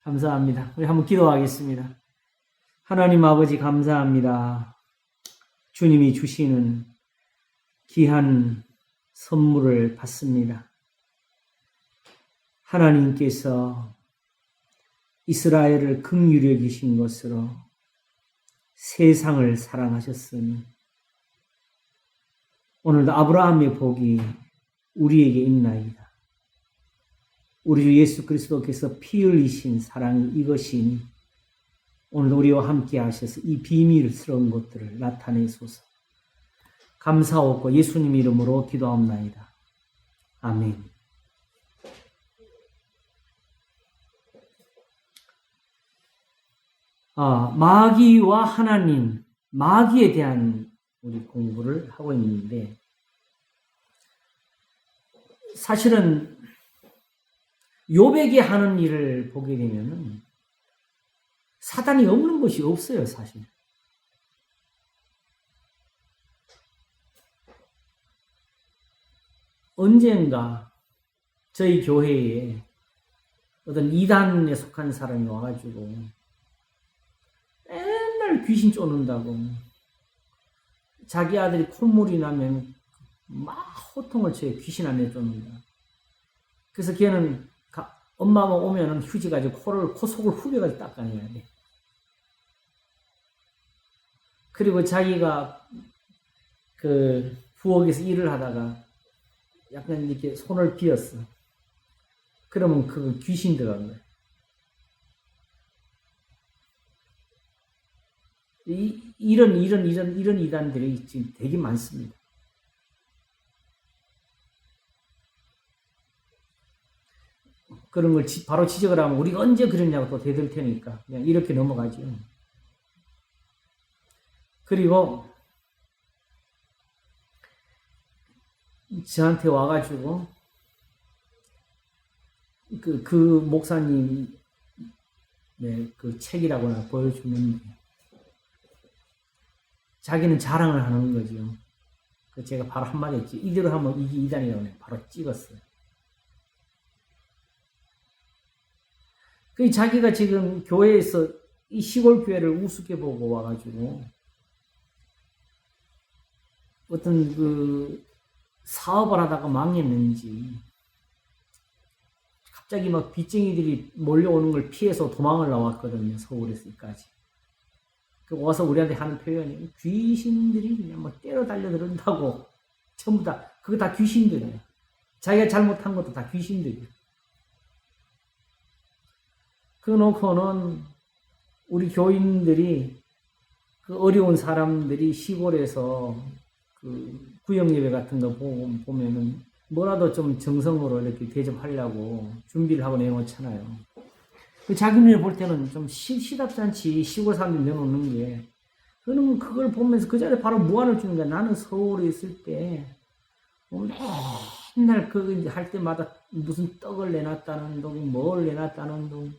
감사합니다. 우리 한번 기도하겠습니다. 하나님 아버지 감사합니다. 주님이 주시는 귀한 선물을 받습니다. 하나님께서 이스라엘을 긍휼히 여기신 것으로 세상을 사랑하셨으니 오늘도 아브라함의 복이 우리에게 있나이다. 우리 주 예수 그리스도께서 피 흘리신 사랑이 이것이니 오늘도 우리와 함께 하셔서 이 비밀스러운 것들을 나타내소서. 감사하고 예수님 이름으로 기도합나이다. 아멘. 마귀와 하나님, 마귀에 대한 우리 공부를 하고 있는데 사실은 욥에게 하는 일을 보게 되면은 사단이 없는 것이 없어요, 사실. 언젠가 저희 교회에 어떤 이단에 속한 사람이 와가지고 맨날 귀신 쫓는다고 자기 아들이 콧물이 나면 막 호통을 쳐요. 귀신 안 내쫓는다. 그래서 걔는 엄마가 오면은 휴지 가지고 코 속을 후벼가지고 닦아내야 돼. 그리고 자기가 그 부엌에서 일을 하다가 약간 이렇게 손을 비었어. 그러면 그 귀신 들어간 거야. 이런 이단들이 지금 되게 많습니다. 그런 걸 바로 지적을 하면 우리가 언제 그랬냐고 또 대들 테니까 그냥 이렇게 넘어가죠. 그리고 저한테 와가지고 그 목사님 그 책이라고나 보여주는데 자기는 자랑을 하는 거죠. 그 제가 바로 한마디 했지. 이대로 하면 이게 이단이라고 바로 찍었어요. 그 자기가 지금 교회에서 이 시골 교회를 우습게 보고 와가지고 어떤 그 사업을 하다가 망했는지 갑자기 막 빚쟁이들이 몰려오는 걸 피해서 도망을 나왔거든요. 서울에서까지. 그 와서 우리한테 하는 표현이 귀신들이 그냥 뭐 때려 달려들은다고 전부 다 그거 다 귀신들이에요. 자기가 잘못한 것도 다 귀신들이에요. 그놓고는 우리 교인들이 그 어려운 사람들이 시골에서 그 구역예배 같은 거 보면은 뭐라도 좀 정성으로 이렇게 대접하려고 준비를 하고 내놓잖아요. 자기네 볼 때는 좀 시답잖지 시골 사람들이 내놓는 게. 그러면 그걸 보면서 그 자리에 바로 무안을 주는 거야. 나는 서울에 있을 때 맨날 그 할 때마다 무슨 떡을 내놨다는 둥, 뭘 내놨다는 둥.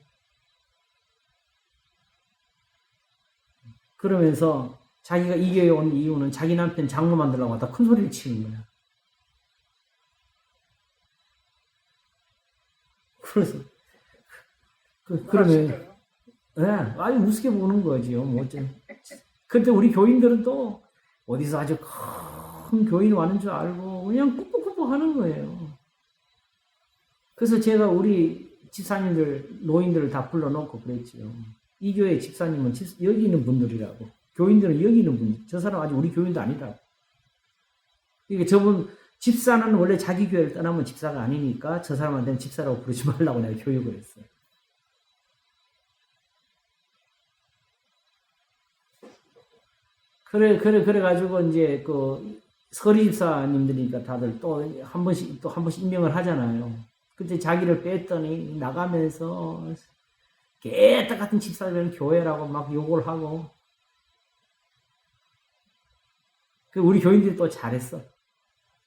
그러면서 자기가 이 교회에 온 이유는 자기 남편 장로 만들려고 하다 큰 소리를 치는 거야. 그래서 그러면 아주 우습게 보는 거지요. 뭐 그런데 우리 교인들은 또 어디서 아주 큰 교인 와는 줄 알고 그냥 꾹꾹꾹꾹 하는 거예요. 그래서 제가 우리 집사님들, 노인들을 다 불러놓고 그랬지요. 이 교회 집사님은 여기 있는 분들이라고. 교인들은 여기 있는 분. 저 사람 아직 우리 교인도 아니라고. 그러니까 저분 집사는 원래 자기 교회를 떠나면 집사가 아니니까 저 사람한테는 집사라고 부르지 말라고 내가 교육을 했어요. 그래가지고 이제 그 서리 집사님들이니까 다들 또 한 번씩 임명을 하잖아요. 그때 자기를 뺐더니 나가면서 개떡 같은 집사들은 교회라고 막 욕을 하고. 우리 교인들이 또 잘했어.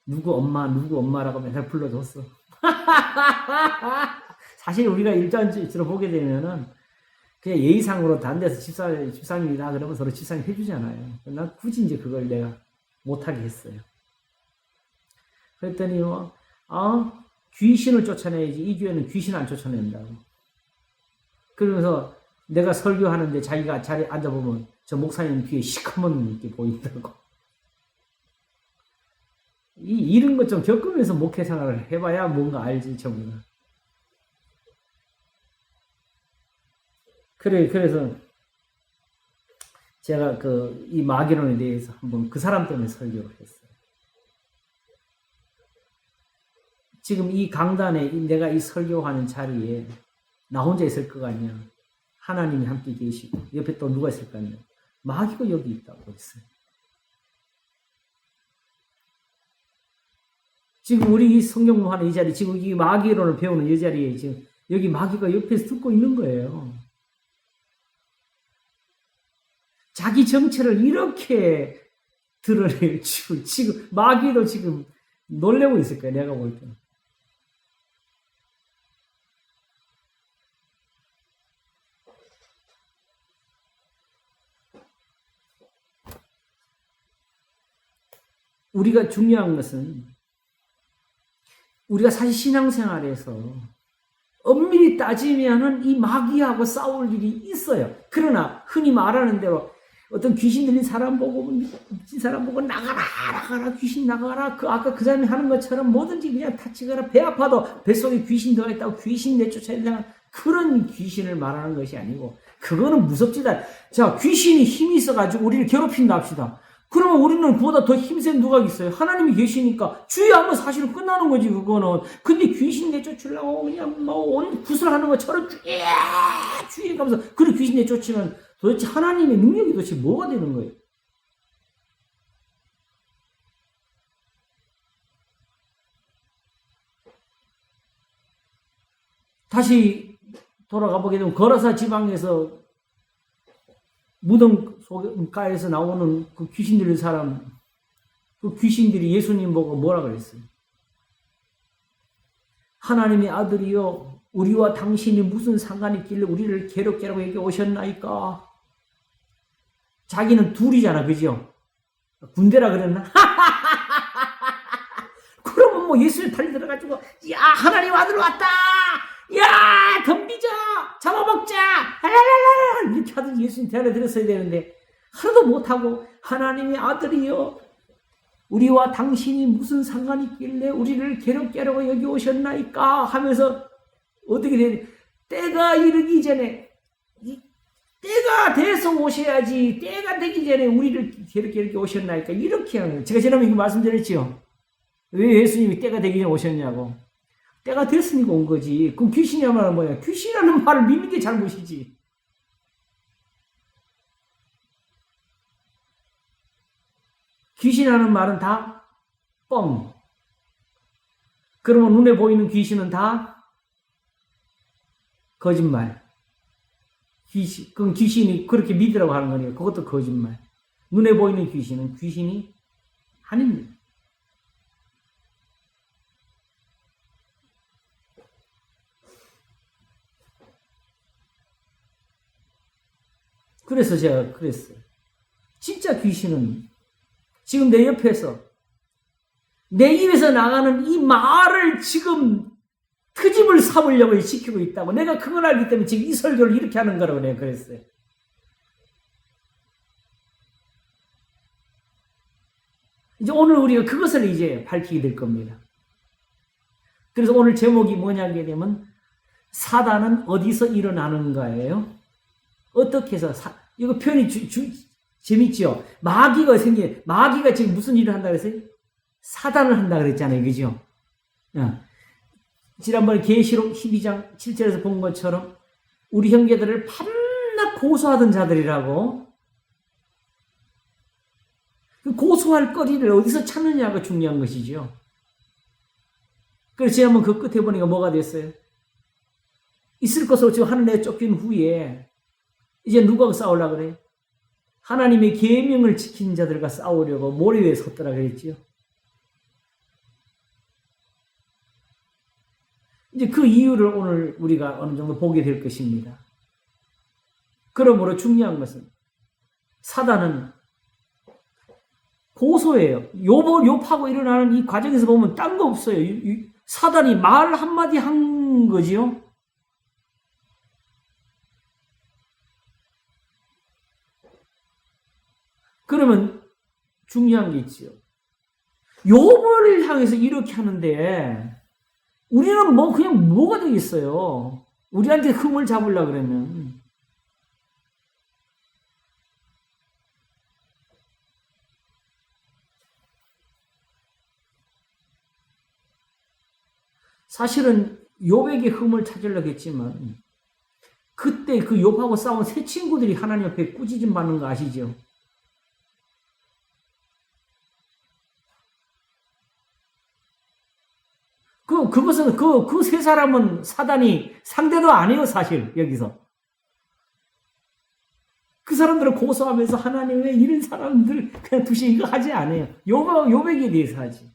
누구 엄마라고 맨날 불러줬어. 사실 우리가 일반적으로 보게 되면은 그냥 예의상으로 다른 데서 집사님이다 그러면 서로 집사님 해주잖아요. 난 굳이 이제 그걸 내가 못하게 했어요. 그랬더니 귀신을 쫓아내야지 이 교회는 귀신 안 쫓아낸다고. 그러면서 내가 설교하는데 자기가 자리에 앉아보면 저 목사님 뒤에 시커먼 게 보인다고. 이런 것 좀 겪으면서 목회 생활을 해봐야 뭔가 알지, 전부 다. 그래서 제가 이 마귀론에 대해서 한번 그 사람 때문에 설교를 했어요. 지금 이 강단에 내가 이 설교하는 자리에 나 혼자 있을 거 아니야. 하나님이 함께 계시고 옆에 또 누가 있을 거 아니야. 마귀가 여기 있다고 했어요. 지금 우리 이 성경 공부하는 이 자리, 지금 이 마귀론을 배우는 이 자리에 지금 여기 마귀가 옆에서 듣고 있는 거예요. 자기 정체를 이렇게 드러낼 줄 지금 마귀도 지금 놀래고 있을 거예요. 내가 볼 때는. 우리가 중요한 것은 우리가 사실 신앙생활에서 엄밀히 따지면은 이 마귀하고 싸울 일이 있어요. 그러나 흔히 말하는 대로 어떤 귀신 들린 사람 보고 미친 사람 보고 나가라 귀신 나가라 아까 그 사람이 하는 것처럼 뭐든지 그냥 다치거나 배 아파도 뱃속에 귀신 들어가 있다고 귀신 내쫓아야 되는 그런 귀신을 말하는 것이 아니고 그거는 무섭지다. 자, 귀신이 힘이 있어가지고 우리를 괴롭힌다 합시다. 그러면 우리는 그보다 더 힘센 누가 있어요? 하나님이 계시니까 주의하면 사실은 끝나는 거지 그거는. 근데 귀신 내쫓으려고 그냥 온 구슬하는 것처럼 주의해가면서 그런 귀신 내쫓으면 도대체 하나님의 능력이 도대체 뭐가 되는 거예요? 다시 돌아가 보게 되면 거라사 지방에서 무덤가에서 나오는 그 귀신 들린 사람, 그 귀신들이 예수님 보고 뭐라 그랬어요? 하나님의 아들이여, 우리와 당신이 무슨 상관이 있길래 우리를 괴롭게 하라고 여기 오셨나이까? 자기는 둘이잖아, 그죠? 군대라 그랬나? 그러면 뭐 예수를 달리 들어가지고, 야, 하나님 아들 왔다! 야, 덤비자! 잡아먹자! 할랄랄랄! 이렇게 하든지 예수님 대안에 들었어야 되는데, 하나도 못하고, 하나님의 아들이여, 우리와 당신이 무슨 상관이 있길래 우리를 괴롭게 하려고 여기 오셨나이까? 하면서, 어떻게 되냐. 때가 이르기 전에, 때가 돼서 오셔야지, 때가 되기 전에 우리를 괴롭게 이렇게 오셨나이까? 이렇게 하는 거예요. 제가 지난번에 이거 말씀드렸죠? 왜 예수님이 때가 되기 전에 오셨냐고. 때가 됐으니까 온 거지. 그럼 귀신이야말로 뭐야? 귀신이라는 말을 믿는 게 잘못이지. 귀신이라는 말은 다 뻥. 그러면 눈에 보이는 귀신은 다 거짓말. 그건 귀신이 그렇게 믿으라고 하는 거니까 그것도 거짓말. 눈에 보이는 귀신은 귀신이 아닙니다. 그래서 제가 그랬어요. 진짜 귀신은 지금 내 옆에서 내 입에서 나가는 이 말을 지금 트집을 삼으려고 시키고 있다고. 내가 그걸 알기 때문에 지금 이 설교를 이렇게 하는 거라고 내가 그랬어요. 이제 오늘 우리가 그것을 이제 밝히게 될 겁니다. 그래서 오늘 제목이 뭐냐게 되면 사단은 어디서 일어나는가예요. 어떻게 해서 이거 표현이 재밌죠? 마귀가 지금 무슨 일을 한다 그랬어요? 사단을 한다 그랬잖아요. 그죠? 지난번에 계시록 12장 7절에서 본 것처럼 우리 형제들을 밤낮 고소하던 자들이라고. 그 고소할 거리를 어디서 찾느냐가 중요한 것이죠. 그래서 지난번 그 끝에 보니까 뭐가 됐어요? 있을 것으로 지금 하늘에 쫓긴 후에 이제 누가 싸우려고 그래? 하나님의 계명을 지킨 자들과 싸우려고 모래 위에 섰더라 그랬지요. 이제 그 이유를 오늘 우리가 어느 정도 보게 될 것입니다. 그러므로 중요한 것은 사단은 고소해요. 욕하고 일어나는 이 과정에서 보면 딴 거 없어요. 사단이 말 한마디 한 거지요. 그러면 중요한 게 있지요. 욥을 향해서 이렇게 하는데 우리는 뭐 그냥 뭐가 되겠어요. 우리한테 흠을 잡으려고 그러면. 사실은 욥에게 흠을 찾으려고 했지만 그때 그 욥하고 싸운 세 친구들이 하나님 앞에 꾸짖음 받는 거 아시죠? 그것은 그 세 사람은 사단이 상대도 아니에요, 사실, 여기서. 그 사람들을 고소하면서 하나님 왜 이런 사람들 그냥 두시 이거 하지 않아요. 욥에게 대해서 하지.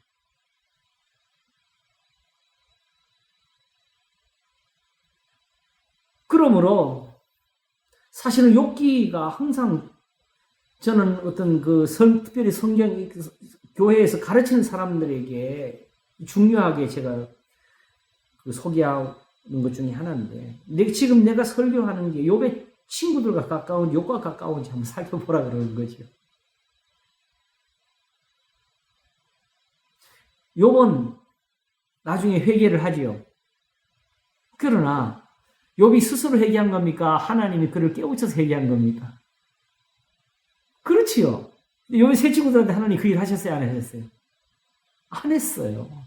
그러므로 사실은 욥기가 항상 저는 어떤 특별히 성경 교회에서 가르치는 사람들에게 중요하게 제가 소개하는 것 중에 하나인데, 지금 내가 설교하는 게 욥의 친구들과 가까운, 욥과 가까운지 한번 살펴보라 그러는 거죠. 욥은 나중에 회개를 하지요. 그러나 욥이 스스로 회개한 겁니까? 하나님이 그를 깨우쳐서 회개한 겁니까? 그렇지요. 욥의 세 친구들한테 하나님 그 일 하셨어요? 안 하셨어요? 안 했어요.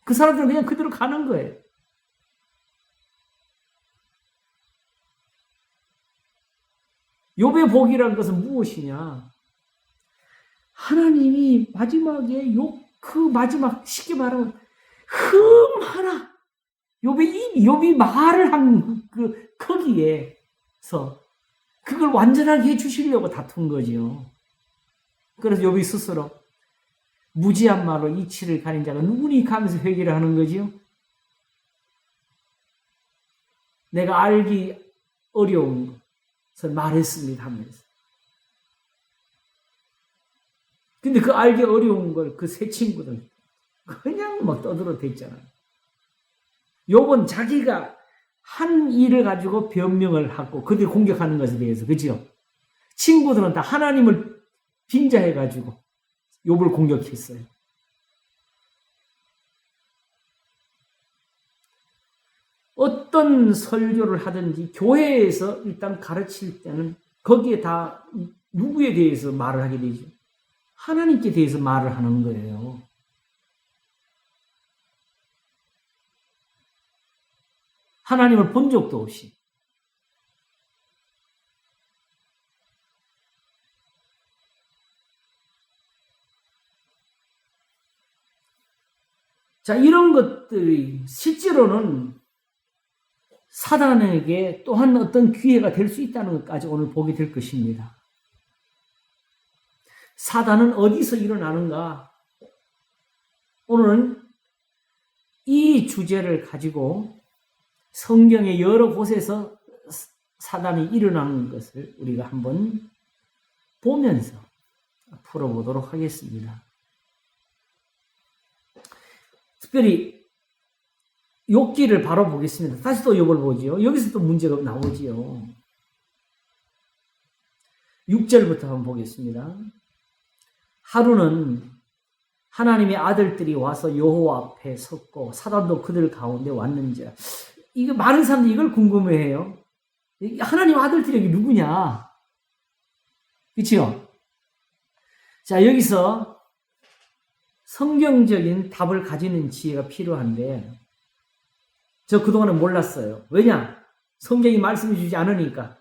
그 사람들은 그냥 그대로 가는 거예요. 욥의 복이라는 것은 무엇이냐? 하나님이 마지막에 마지막 쉽게 말하면 흠 하나, 욥이 말을 한 거기에서 그걸 완전하게 해주시려고 다툰 거죠. 그래서 욥이 스스로 무지한 말로 이치를 가린 자가 누구니까 하면서 회개를 하는 거죠. 내가 알기 어려운 것을 말했습니다 하면서. 근데 그 알기 어려운 걸 그 세 친구들 그냥 뭐 떠들어댔잖아요. 욥은 자기가 한 일을 가지고 변명을 하고 그들이 공격하는 것에 대해서, 그죠? 친구들은 다 하나님을 빙자해가지고 욥을 공격했어요. 어떤 설교를 하든지 교회에서 일단 가르칠 때는 거기에 다 누구에 대해서 말을 하게 되죠? 하나님께 대해서 말을 하는 거예요. 하나님을 본 적도 없이. 자, 이런 것들이 실제로는 사단에게 또한 어떤 기회가 될 수 있다는 것까지 오늘 보게 될 것입니다. 사단은 어디서 일어나는가? 오늘은 이 주제를 가지고 성경의 여러 곳에서 사단이 일어나는 것을 우리가 한번 보면서 풀어보도록 하겠습니다. 특별히 욥기를 바로 보겠습니다. 다시 또 욥을 보지요. 여기서 또 문제가 나오지요. 6절부터 한번 보겠습니다. 하루는 하나님의 아들들이 와서 여호와 앞에 섰고 사단도 그들 가운데 왔는지라. 이거 많은 사람들이 이걸 궁금해해요. 하나님 아들들이 누구냐? 그렇죠? 자, 여기서 성경적인 답을 가지는 지혜가 필요한데 저 그동안은 몰랐어요. 왜냐? 성경이 말씀해 주지 않으니까.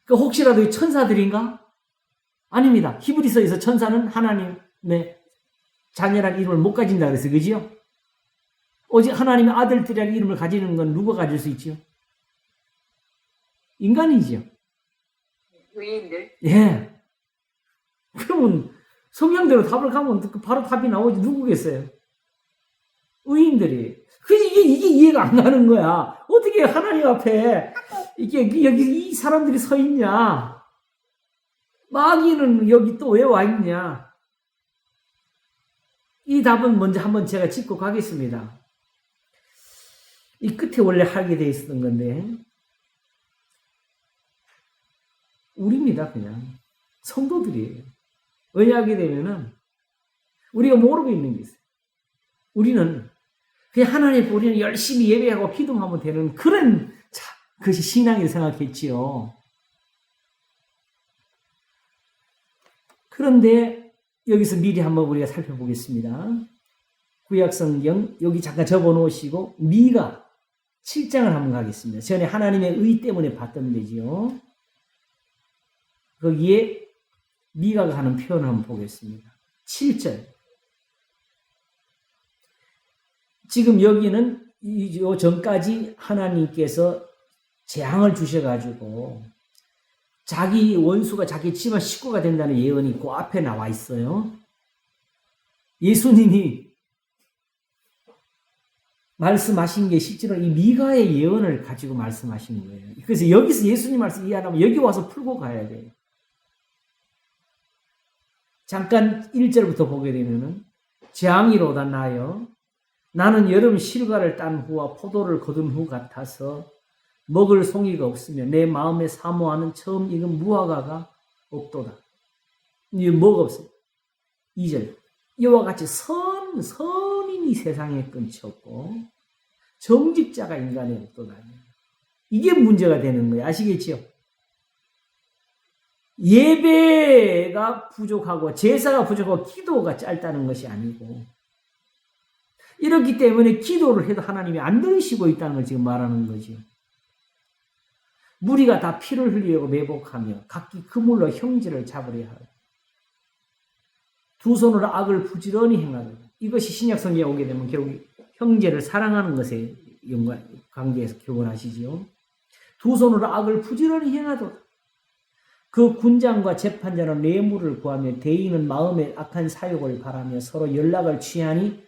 혹시라도 천사들인가? 아닙니다. 히브리서에서 천사는 하나님의 자녀라는 이름을 못 가진다 그랬어요. 그죠? 오직 하나님의 아들들이라는 이름을 가지는 건 누가 가질 수 있죠? 인간이죠. 의인들? 예. 그러면 성경대로 답을 가면 바로 답이 나오지. 누구겠어요? 의인들이. 이게 이해가 안 가는 거야. 어떻게 하나님 앞에 여기 이 사람들이 서 있냐? 마귀는 여기 또 왜 와 있냐? 이 답은 먼저 한번 제가 짚고 가겠습니다. 이 끝에 원래 하게 돼 있었던 건데, 우리입니다. 그냥 성도들이에요. 왜냐하게 되면은 우리가 모르고 있는 게 있어요. 우리는 그냥 하나님 우리는 열심히 예배하고 기도하면 되는 그런 그것이 신앙이라고 생각했지요. 그런데 여기서 미리 한번 우리가 살펴보겠습니다. 구약성경 여기 잠깐 적어놓으시고 미가 7장을 한번 가겠습니다. 전에 하나님의 의 때문에 봤던 데지요. 거기에 미가가 하는 표현을 한번 보겠습니다. 7절. 지금 여기는 요 전까지 하나님께서 재앙을 주셔가지고 자기 원수가 자기 집안 식구가 된다는 예언이 그 앞에 나와 있어요. 예수님이 말씀하신 게 실제로 이 미가의 예언을 가지고 말씀하신 거예요. 그래서 여기서 예수님 말씀 이해하려면 여기 와서 풀고 가야 돼요. 잠깐 1절부터 보게 되면은 재앙이로다 나여 나는 여름 실과를 딴 후와 포도를 거둔 후 같아서 먹을 송이가 없으며 내 마음에 사모하는 처음 익은 무화과가 없도다. 이게 뭐가 없어요? 2절 이와 같이 선인이 세상에 끊쳤고 정직자가 인간에 없도다. 이게 문제가 되는 거예요. 아시겠죠? 예배가 부족하고 제사가 부족하고 기도가 짧다는 것이 아니고 이렇기 때문에 기도를 해도 하나님이 안 들으시고 있다는 걸 지금 말하는 거죠. 무리가 다 피를 흘리려고 매복하며 각기 그물로 형제를 잡으려 하고 두 손으로 악을 부지런히 행하고 이것이 신약 성경에 오게 되면 결국 형제를 사랑하는 것에 관계에서 교훈하시지요. 두 손으로 악을 부지런히 행하도다. 그 군장과 재판자는 뇌물을 구하며 대인은 마음에 악한 사욕을 바라며 서로 연락을 취하니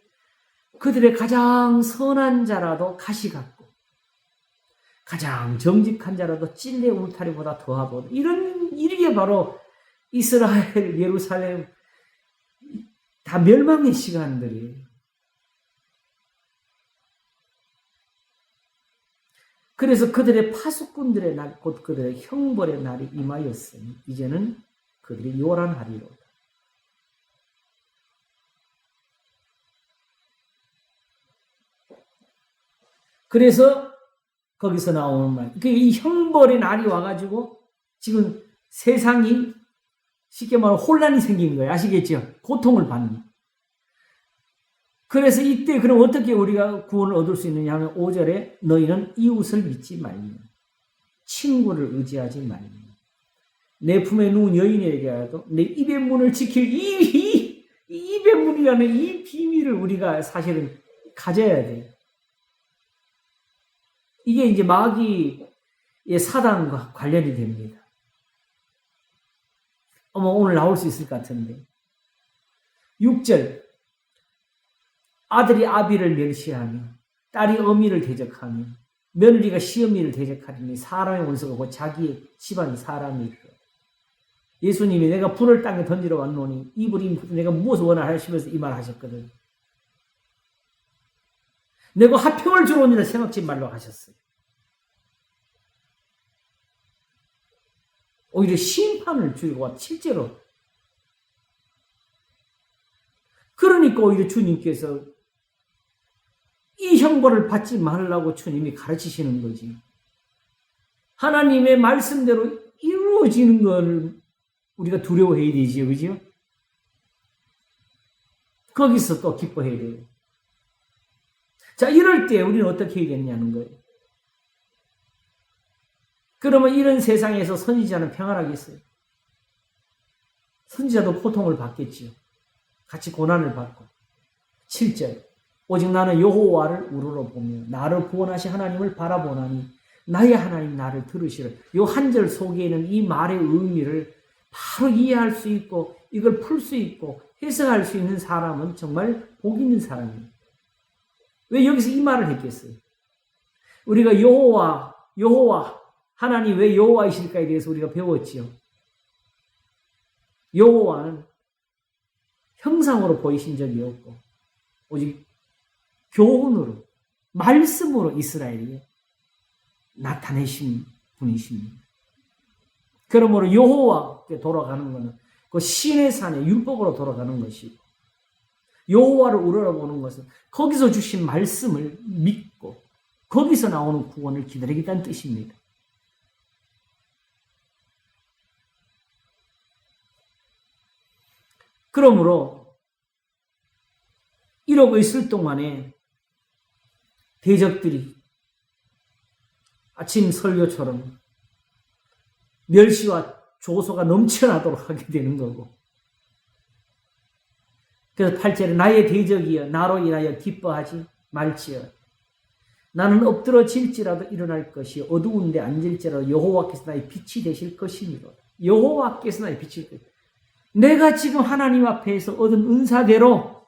그들의 가장 선한 자라도 가시 같고 가장 정직한 자라도 찔레 울타리보다 더하고 이게 바로 이스라엘 예루살렘 다 멸망의 시간들이에요. 그래서 그들의 파수꾼들의 날, 곧 그들의 형벌의 날이 임하였으니 이제는 그들이 요란하리로다. 그래서 거기서 나오는 말, 이 형벌의 날이 와가지고 지금 세상이 쉽게 말하면 혼란이 생긴 거예요. 아시겠죠? 고통을 받는. 그래서 이때 그럼 어떻게 우리가 구원을 얻을 수 있느냐 하면 5절에 너희는 이웃을 믿지 말며 친구를 의지하지 말며 내 품에 누운 여인에게라도 내 입의 문을 지킬 이 입의 문이라는 이 비밀을 우리가 사실은 가져야 돼요. 이게 이제 마귀의 사단과 관련이 됩니다. 오늘 나올 수 있을 것 같은데. 6절. 아들이 아비를 멸시하며 딸이 어미를 대적하며 며느리가 시어미를 대적하리니 사람의 원수가 곧 자기의 집안 사람이 있다. 예수님이 내가 불을 땅에 던지러 왔노니 이불이 내가 무엇을 원하나 하시면서 이 말을 하셨거든. 내가 화평을 주러 온이라 생각지 말라고 하셨어요. 오히려 심판을 주려고 왔 실제로. 그러니까 오히려 주님께서 이 형벌을 받지 말라고 주님이 가르치시는 거지. 하나님의 말씀대로 이루어지는 걸 우리가 두려워해야 되지요. 그죠? 거기서 또 기뻐해야 돼요. 자, 이럴 때 우리는 어떻게 해야겠냐는 거예요. 그러면 이런 세상에서 선지자는 평안하겠어요? 선지자도 고통을 받겠지요. 같이 고난을 받고. 7절. 오직 나는 여호와를 우러러보며 나를 구원하신 하나님을 바라보나니 나의 하나님 나를 들으시라. 이 한 절 속에는 이 말의 의미를 바로 이해할 수 있고 이걸 풀 수 있고 해석할 수 있는 사람은 정말 복 있는 사람이에요. 왜 여기서 이 말을 했겠어요? 우리가 여호와 하나님 왜 여호와이실까에 대해서 우리가 배웠지요. 여호와는 형상으로 보이신 적이 없고 오직 교훈으로 말씀으로 이스라엘에 나타내신 분이십니다. 그러므로 여호와께 돌아가는 것은 그 신의 산에 율법으로 돌아가는 것이고, 여호와를 우러러보는 것은 거기서 주신 말씀을 믿고 거기서 나오는 구원을 기다리겠다는 뜻입니다. 그러므로 이러고 있을 동안에 대적들이 아침 설교처럼 멸시와 조소가 넘쳐나도록 하게 되는 거고, 그래서 8절에 나의 대적이여 나로 인하여 기뻐하지 말지어 나는 엎드러질지라도 일어날 것이 어두운데 앉을지라도 여호와께서 나의 빛이 되실 것이니라. 여호와께서 나의 빛이 되실 것이니라. 내가 지금 하나님 앞에서 얻은 은사대로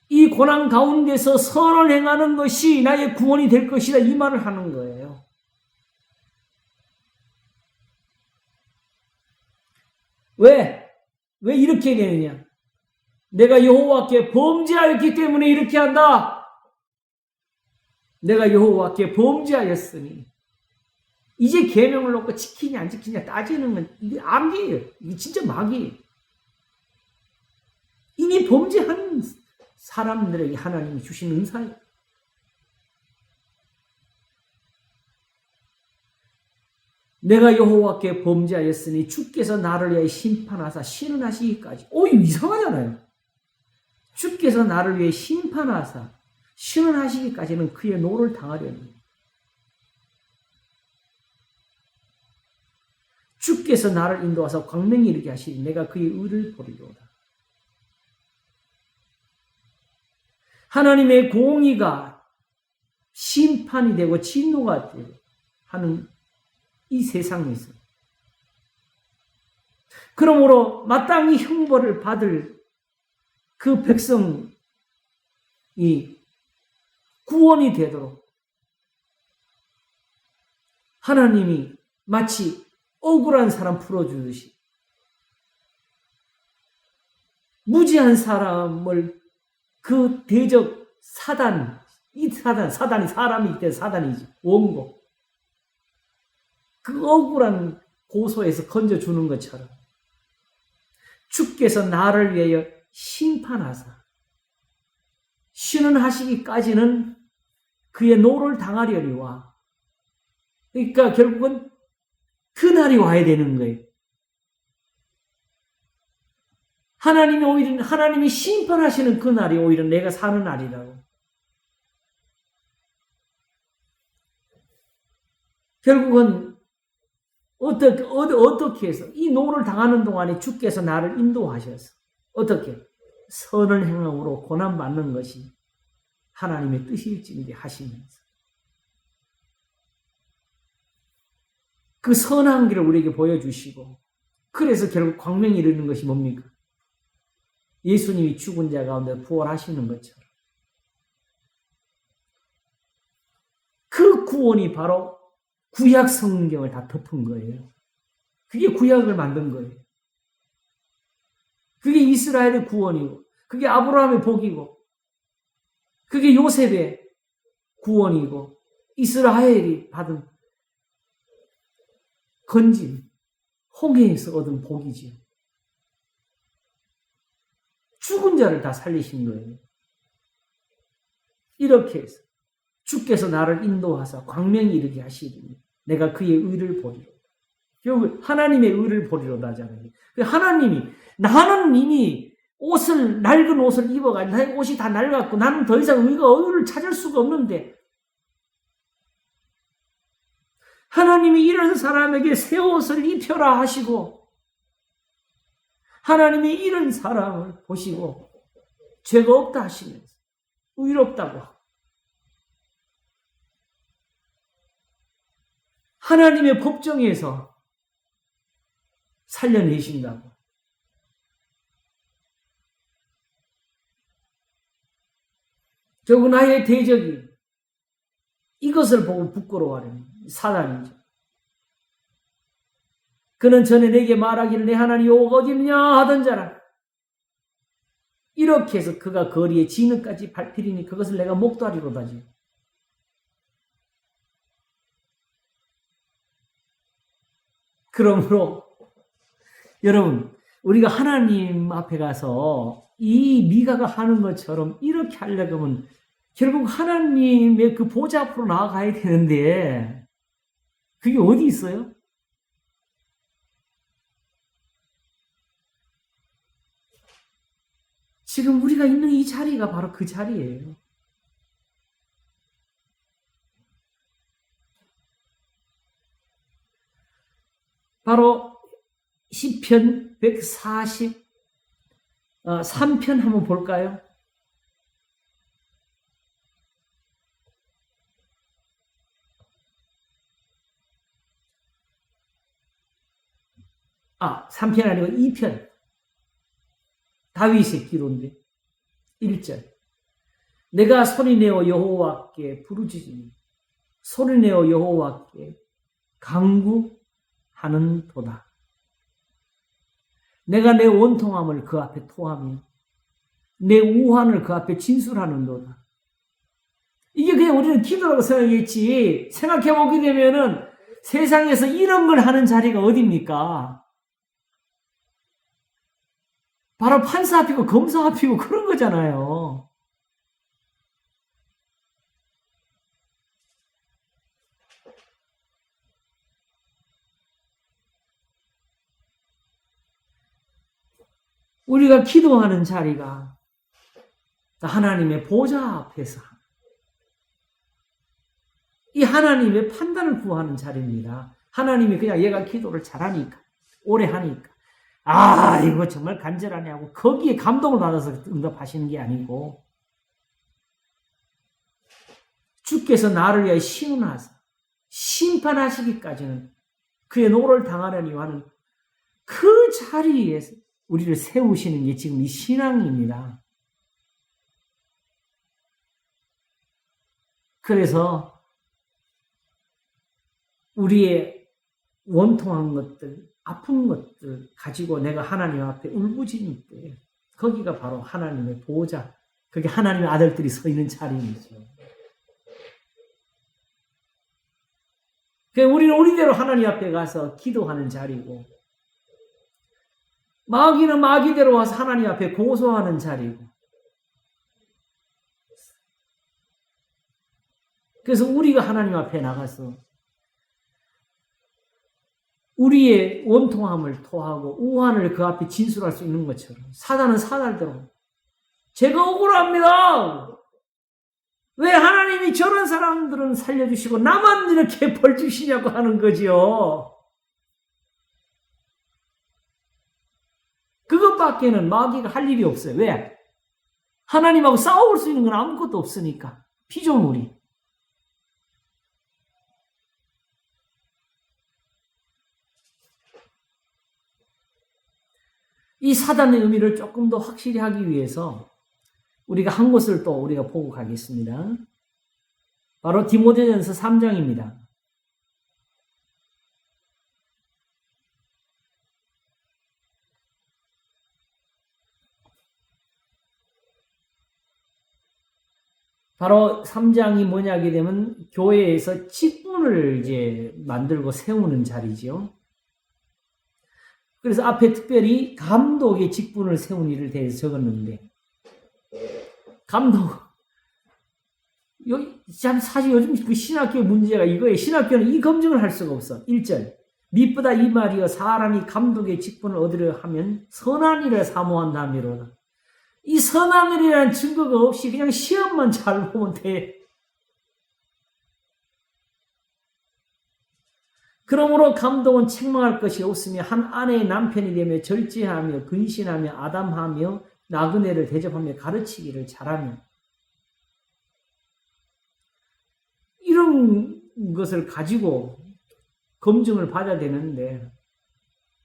이 고난 가운데서 선을 행하는 것이 나의 구원이 될 것이다, 이 말을 하는 거예요. 왜 이렇게 되느냐? 내가 여호와께 범죄하였기 때문에 이렇게 한다. 내가 여호와께 범죄하였으니 이제 계명을 놓고 지키냐 안 지키냐 따지는 건 이게 암기예요. 이게 진짜 마귀예요. 이미 범죄한 사람들에게 하나님이 주신 은사예요. 내가 여호와께 범죄하였으니 주께서 나를 위해 심판하사 신원하시기까지. 이거 이상하잖아요. 주께서 나를 위해 심판하사 신원하시기까지는 그의 노를 당하려니. 주께서 나를 인도하사 광명에 이르게 하시니 내가 그의 의를 보리로다. 하나님의 공의가 심판이 되고 진노가 되고 하는 이 세상에서, 그러므로 마땅히 형벌을 받을 그 백성이 구원이 되도록 하나님이 마치 억울한 사람 풀어주듯이 무지한 사람을 그 대적 사단, 사단이 사람이기 때문에 사단이지, 원고. 그 억울한 고소에서 건져주는 것처럼 주께서 나를 위하여 심판하사 신원하시기까지는 그의 노를 당하려니와. 그러니까 결국은 그날이 와야 되는 거예요. 하나님이 심판하시는 그날이 오히려 내가 사는 날이라고. 결국은 어떻게 해서 이 노를 당하는 동안에 주께서 나를 인도하셔서 어떻게 선을 행함으로 고난받는 것이 하나님의 뜻일진지 하시면서 그 선한 길을 우리에게 보여주시고, 그래서 결국 광명에 이르는 것이 뭡니까? 예수님이 죽은 자 가운데 부활하시는 것처럼 그 구원이 바로 구약 성경을 다 덮은 거예요. 그게 구약을 만든 거예요. 그게 이스라엘의 구원이고, 그게 아브라함의 복이고, 그게 요셉의 구원이고, 이스라엘이 받은 건짐, 홍해에서 얻은 복이지요. 죽은 자를 다 살리신 거예요. 이렇게 해서 주께서 나를 인도하사 광명에 이르게 하시리니 내가 그의 의를 보리로다. 결국 하나님의 의를 보리로다 하잖아요. 하나님이, 나는 이미 낡은 옷을 입어가지고 나의 옷이 다 낡았고 나는 더 이상 의를 찾을 수가 없는데, 하나님이 이런 사람에게 새 옷을 입혀라 하시고, 하나님이 이런 사람을 보시고 죄가 없다 하시면서 의롭다고 하고, 하나님의 법정에서 살려내신다고. 결국 나의 대적이 이것을 보고 부끄러워하려는 사단이죠. 그는 전에 내게 말하기를 내 하나님 여호와가 어디 있느냐 하던 자라. 이렇게 해서 그가 거리에 진흙까지 밟히리니 그것을 내가 목도하리로다지. 그러므로 여러분, 우리가 하나님 앞에 가서 이 미가가 하는 것처럼 이렇게 하려고 하면 결국 하나님의 그 보좌 앞으로 나아가야 되는데 그게 어디 있어요? 지금 우리가 있는 이 자리가 바로 그 자리예요. 바로 시편 143편 한번 볼까요? 아, 3편 아니고 2편. 다윗의 기도인데 1절. 내가 소리내어 여호와께 부르짖으니 소리내어 여호와께 간구하는도다. 내가 내 원통함을 그 앞에 토하며 내 우환을 그 앞에 진술하는도다. 이게 그냥 우리는 기도라고 생각했지, 생각해보게 되면은 세상에서 이런 걸 하는 자리가 어딥니까? 바로 판사 앞이고 검사 앞이고 그런 거잖아요. 우리가 기도하는 자리가 하나님의 보좌 앞에서 이 하나님의 판단을 구하는 자리입니다. 하나님이 그냥 얘가 기도를 잘하니까, 오래 하니까, 아, 이거 정말 간절하네 하고 거기에 감동을 받아서 응답하시는 게 아니고, 주께서 나를 위하여 시운하사 심판하시기까지는 그의 노를 당하려니 하는 그 자리에서 우리를 세우시는 게 지금 이 신앙입니다. 그래서 우리의 원통한 것들, 아픈 것들 가지고 내가 하나님 앞에 울부짖을 때 거기가 바로 하나님의 보호자, 그게 하나님의 아들들이 서 있는 자리이죠. 우리는 우리대로 하나님 앞에 가서 기도하는 자리고, 마귀는 마귀대로 와서 하나님 앞에 고소하는 자리고, 그래서 우리가 하나님 앞에 나가서 우리의 원통함을 토하고 우환을 그 앞에 진술할 수 있는 것처럼, 사단은 사단대로 제가 억울합니다. 왜 하나님이 저런 사람들은 살려주시고 나만 이렇게 벌 주시냐고 하는 거지요. 그것밖에는 마귀가 할 일이 없어요. 왜? 하나님하고 싸워볼 수 있는 건 아무것도 없으니까. 피조물이. 이 사단의 의미를 조금 더 확실히 하기 위해서 우리가 한 곳을 또 우리가 보고 가겠습니다. 바로 디모데전서 3장입니다. 바로 3장이 뭐냐게 되면 교회에서 직분을 이제 만들고 세우는 자리죠. 그래서 앞에 특별히 감독의 직분을 세운 일을 대해서 적었는데, 감독, 참 사실 요즘 그 신학교 문제가 이거예요. 신학교는 이 검증을 할 수가 없어. 1절. 미쁘다 이 말이여 사람이 감독의 직분을 얻으려 하면 선한 일을 사모한다 하미로다. 이 선한 일이라는 증거가 없이 그냥 시험만 잘 보면 돼. 그러므로 감독은 책망할 것이 없으며 한 아내의 남편이 되며 절제하며 근신하며 아담하며 나그네를 대접하며 가르치기를 잘하며, 이런 것을 가지고 검증을 받아야 되는데,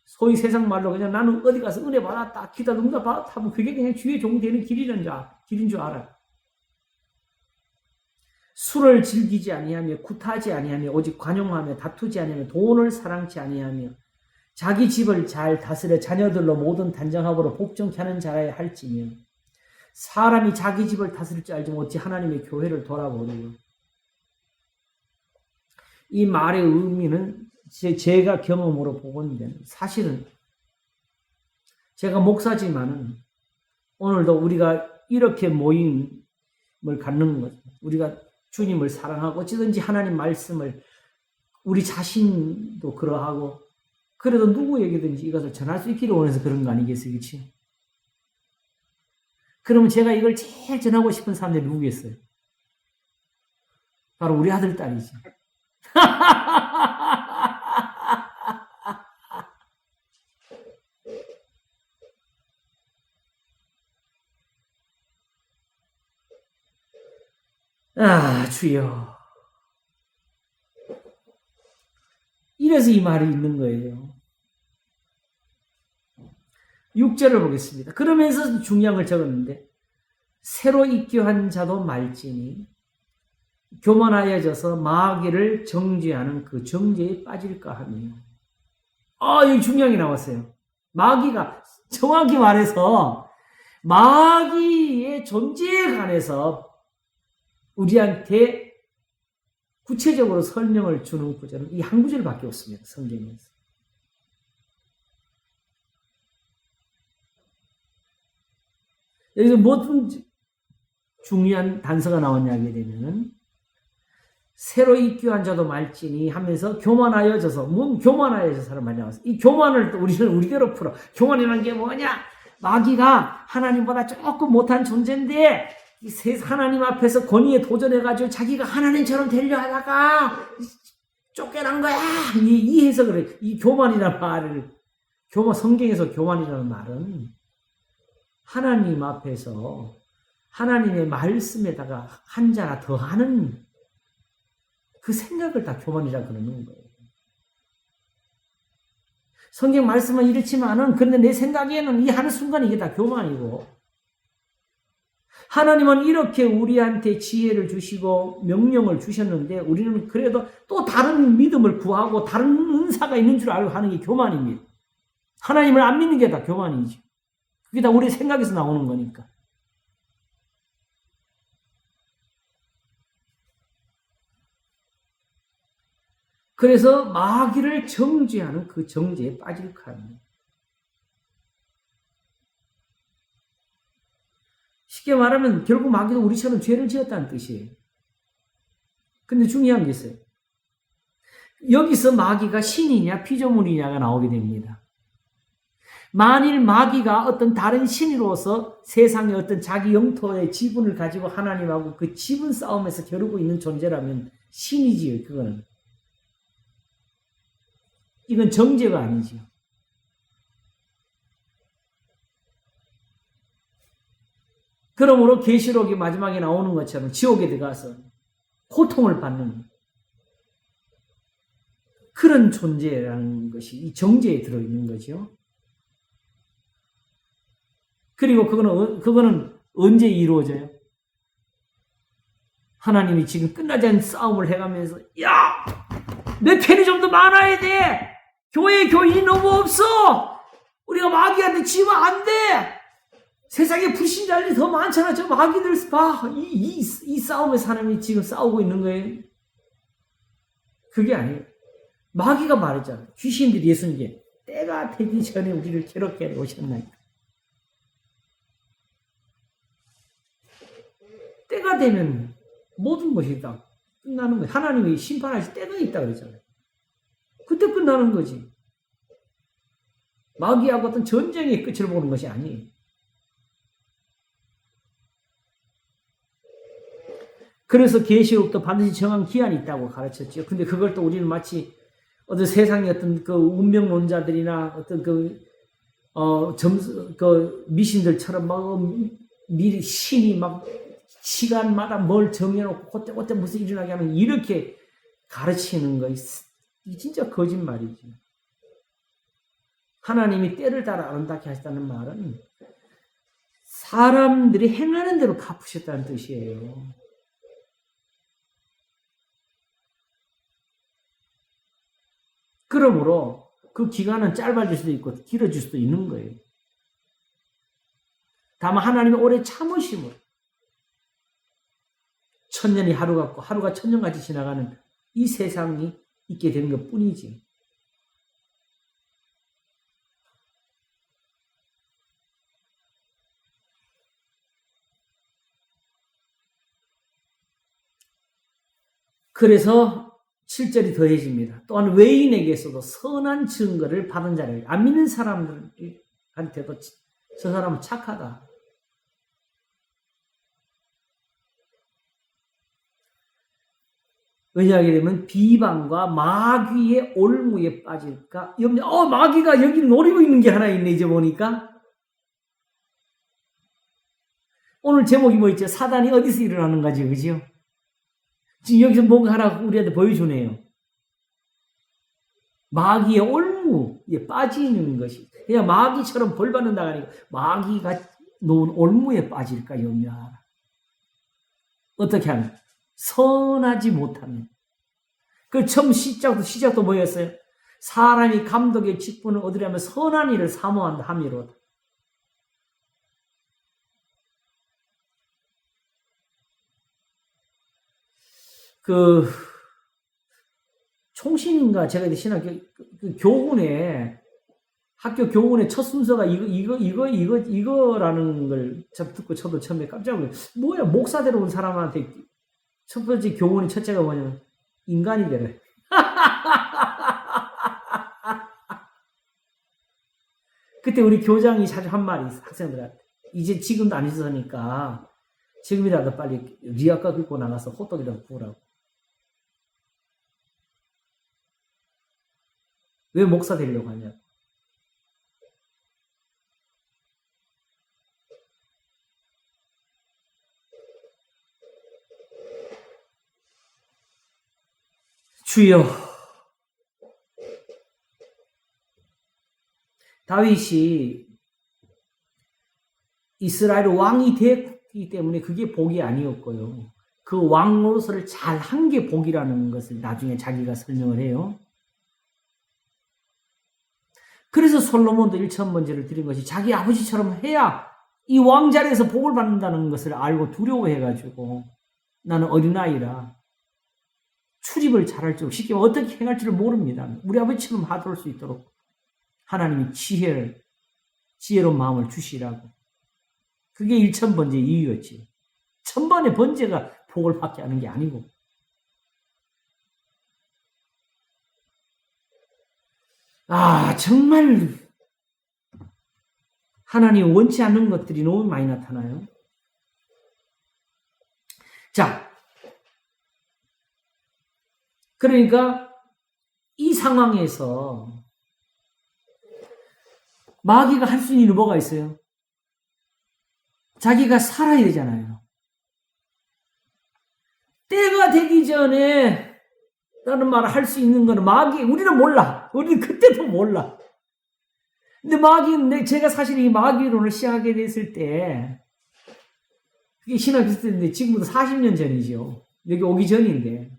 소위 세상 말로 그냥 나는 어디 가서 은혜 받았다, 기도 응답 받았다 하면 그게 그냥 주의 종 되는 길인 줄 알아. 술을 즐기지 아니하며 굿하지 아니하며 오직 관용하며 다투지 아니하며 돈을 사랑치 아니하며 자기 집을 잘 다스려 자녀들로 모든 단정함으로 복종케 하는 자라야 할지며, 사람이 자기 집을 다스릴 줄 알지 못지 하나님의 교회를 돌아보리요. 이 말의 의미는 제가 경험으로 보건대는 사실은 제가 목사지만은 오늘도 우리가 이렇게 모임을 갖는 것, 우리가 주님을 사랑하고 어찌든지 하나님 말씀을 우리 자신도 그러하고 그래도 누구에게든지 이것을 전할 수 있기를 원해서 그런 거 아니겠어요? 그렇지? 그러면 제가 이걸 제일 전하고 싶은 사람들이 누구겠어요? 바로 우리 아들, 딸이지. 아, 주여. 이래서 이 말이 있는 거예요. 6절을 보겠습니다. 그러면서 중요한 걸 적었는데 새로 입교한 자도 말지니 교만하여져서 마귀를 정죄하는 그 정죄에 빠질까 하며. 여기 중요한 게 나왔어요. 마귀가 정확히 말해서 마귀의 존재에 관해서 우리한테 구체적으로 설명을 주는 구절은 이 한 구절밖에 없습니다. 성경에서. 여기서 무슨 중요한 단서가 나왔냐 하게 되면은 새로 입교한 자도 말지니 하면서 교만하여져서 교만하여져서라는 말이 나왔어요. 이 교만을 또 우리는 우리대로 풀어. 교만이라는 게 뭐냐? 마귀가 하나님보다 조금 못한 존재인데 하나님 앞에서 권위에 도전해가지고 자기가 하나님처럼 되려 하다가 쫓겨난 거야. 이 해석을 해. 이 교만이라는 말을 성경에서 교만이라는 말은 하나님 앞에서 하나님의 말씀에다가 한자나 더 하는 그 생각을 다 교만이라 그러는 거예요. 성경 말씀은 이렇지만은 그런데 내 생각에는 이 하는 순간 이게 다 교만이고 하나님은 이렇게 우리한테 지혜를 주시고 명령을 주셨는데 우리는 그래도 또 다른 믿음을 구하고 다른 은사가 있는 줄 알고 하는 게 교만입니다. 하나님을 안 믿는 게 다 교만이죠. 그게 다 우리 생각에서 나오는 거니까. 그래서 마귀를 정죄하는 그 정죄에 빠질까 합니다. 쉽게 말하면 결국 마귀도 우리처럼 죄를 지었다는 뜻이에요. 근데 중요한 게 있어요. 여기서 마귀가 신이냐 피조물이냐가 나오게 됩니다. 만일 마귀가 어떤 다른 신으로서 세상의 어떤 자기 영토의 지분을 가지고 하나님하고 그 지분 싸움에서 겨루고 있는 존재라면 신이지요, 그거는. 이건 정죄가 아니지요. 그러므로 계시록이 마지막에 나오는 것처럼 지옥에 들어가서 고통을 받는 그런 존재라는 것이 이 정죄에 들어있는 거죠. 그리고 그거는 언제 이루어져요? 하나님이 지금 끝나지 않은 싸움을 해가면서 야! 내 편이 좀 더 많아야 돼! 교회에 교인이 너무 없어! 우리가 마귀한테 지면 안 돼! 세상에 불신자들이 더 많잖아. 저 마귀들 봐. 이 싸움에서 하나님이 지금 싸우고 있는 거예요. 그게 아니에요. 마귀가 말했잖아요. 귀신들이 예수님께 때가 되기 전에 우리를 괴롭게 오셨나이까. 때가 되면 모든 것이 다 끝나는 거예요. 하나님이 심판하실 때가 있다 그랬잖아요. 그때 끝나는 거지. 마귀하고 어떤 전쟁의 끝을 보는 것이 아니에요. 그래서 계시록도 반드시 정한 기한이 있다고 가르쳤죠. 근데 그걸 또 우리는 마치 어떤 세상의 어떤 그 운명론자들이나 어떤 미신들처럼 막 미리 신이 막 시간마다 뭘 정해놓고 그때 무슨 일어나게 하면 이렇게 가르치는 거 이 진짜 거짓말이지. 하나님이 때를 따라 아름답게 하셨다는 말은 사람들이 행하는 대로 갚으셨다는 뜻이에요. 그러므로 그 기간은 짧아질 수도 있고 길어질 수도 있는 거예요. 다만 하나님의 오래 참으심을 천년이 하루 같고 하루가 천년같이 지나가는 이 세상이 있게 된 것 뿐이지. 그래서 7절이 더해집니다. 또한 외인에게서도 선한 증거를 받은 자를, 안 믿는 사람들한테도 저 사람은 착하다. 왜냐하게 되면 비방과 마귀의 올무에 빠질까? 마귀가 여기 노리고 있는 게 하나 있네, 이제 보니까. 오늘 제목이 뭐 있죠? 사단이 어디서 일어나는 거지, 그죠? 지금 여기서 뭔가 하나 우리한테 보여주네요. 마귀의 올무에 빠지는 것이. 그냥 마귀처럼 벌 받는다 하니까 마귀가 놓은 올무에 빠질까 염려하라. 어떻게 하면? 선하지 못하면. 그 처음 시작도 뭐였어요? 사람이 감독의 직분을 얻으려면 선한 일을 사모한다 함이로다. 그 총신인가 제가 신학 교훈에 학교 교훈의 첫 순서가 이거라는 걸 듣고 저도 처음에 깜짝 놀랐어요. 뭐야, 목사대로 온 사람한테 첫 번째 교훈의 첫째가 뭐냐면 인간이 되라. 그때 우리 교장이 자주 한 말이 있어, 학생들한테. 이제 지금도 안 있으니까 지금이라도 빨리 리아카 긁고 나가서 호떡이라도 구우라고. 왜 목사 되려고 하냐고. 주여, 다윗이 이스라엘 왕이 됐기 때문에 그게 복이 아니었고요. 그 왕 노릇을 잘 한 게 복이라는 것을 나중에 자기가 설명을 해요. 그래서 솔로몬도 1,000번제를 드린 것이 자기 아버지처럼 해야 이 왕자리에서 복을 받는다는 것을 알고 두려워해가지고 나는 어린아이라 출입을 잘할 줄, 쉽게 어떻게 행할 줄을 모릅니다. 우리 아버지처럼 하도록 수 있도록 하나님이 지혜로운 마음을 주시라고. 그게 1,000번제 이유였지. 1,000번의 번제가 복을 받게 하는 게 아니고. 정말 하나님 원치 않는 것들이 너무 많이 나타나요. 자, 그러니까 이 상황에서 마귀가 할 수 있는 일이 뭐가 있어요? 자기가 살아야 되잖아요. 때가 되기 전에 라는 말을 할 수 있는 거는 우리는 몰라. 우리는 그때도 몰라. 근데 제가 사실 이 마귀론을 시작하게 됐을 때, 그게 신학교 때인데 지금부터 40년 전이죠. 여기 오기 전인데,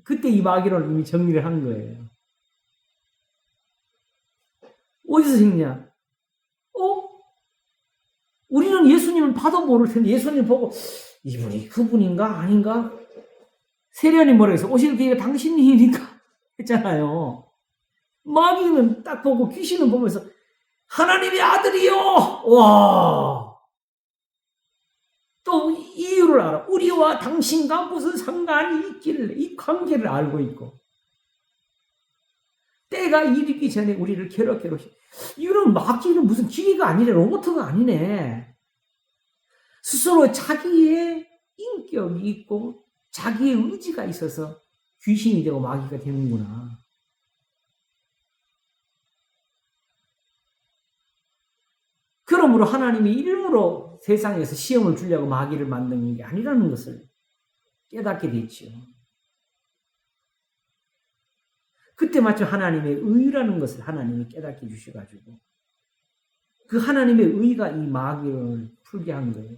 그때 이 마귀론을 이미 정리를 한 거예요. 어디서 생냐? 우리는 예수님을 봐도 모를 텐데, 예수님 보고, 이분이 그분인가? 아닌가? 세례원이 뭐라 해서 오실 기회가 당신이니까 했잖아요. 마귀는 딱 보고 귀신은 보면서 하나님의 아들이요. 와. 또 이유를 알아. 우리와 당신과 무슨 상관이 있길래 이 관계를 알고 있고 때가 이르기 전에 우리를 괴롭게 이런 마귀는 무슨 기계가 아니네, 로봇가 아니네. 스스로 자기의 인격이 있고 자기의 의지가 있어서 귀신이 되고 마귀가 되는구나. 그러므로 하나님이 일부러 세상에서 시험을 주려고 마귀를 만든 게 아니라는 것을 깨닫게 됐죠. 그때 마침 하나님의 의라는 것을 하나님이 깨닫게 주셔가지고 그 하나님의 의가 이 마귀를 풀게 한 거예요.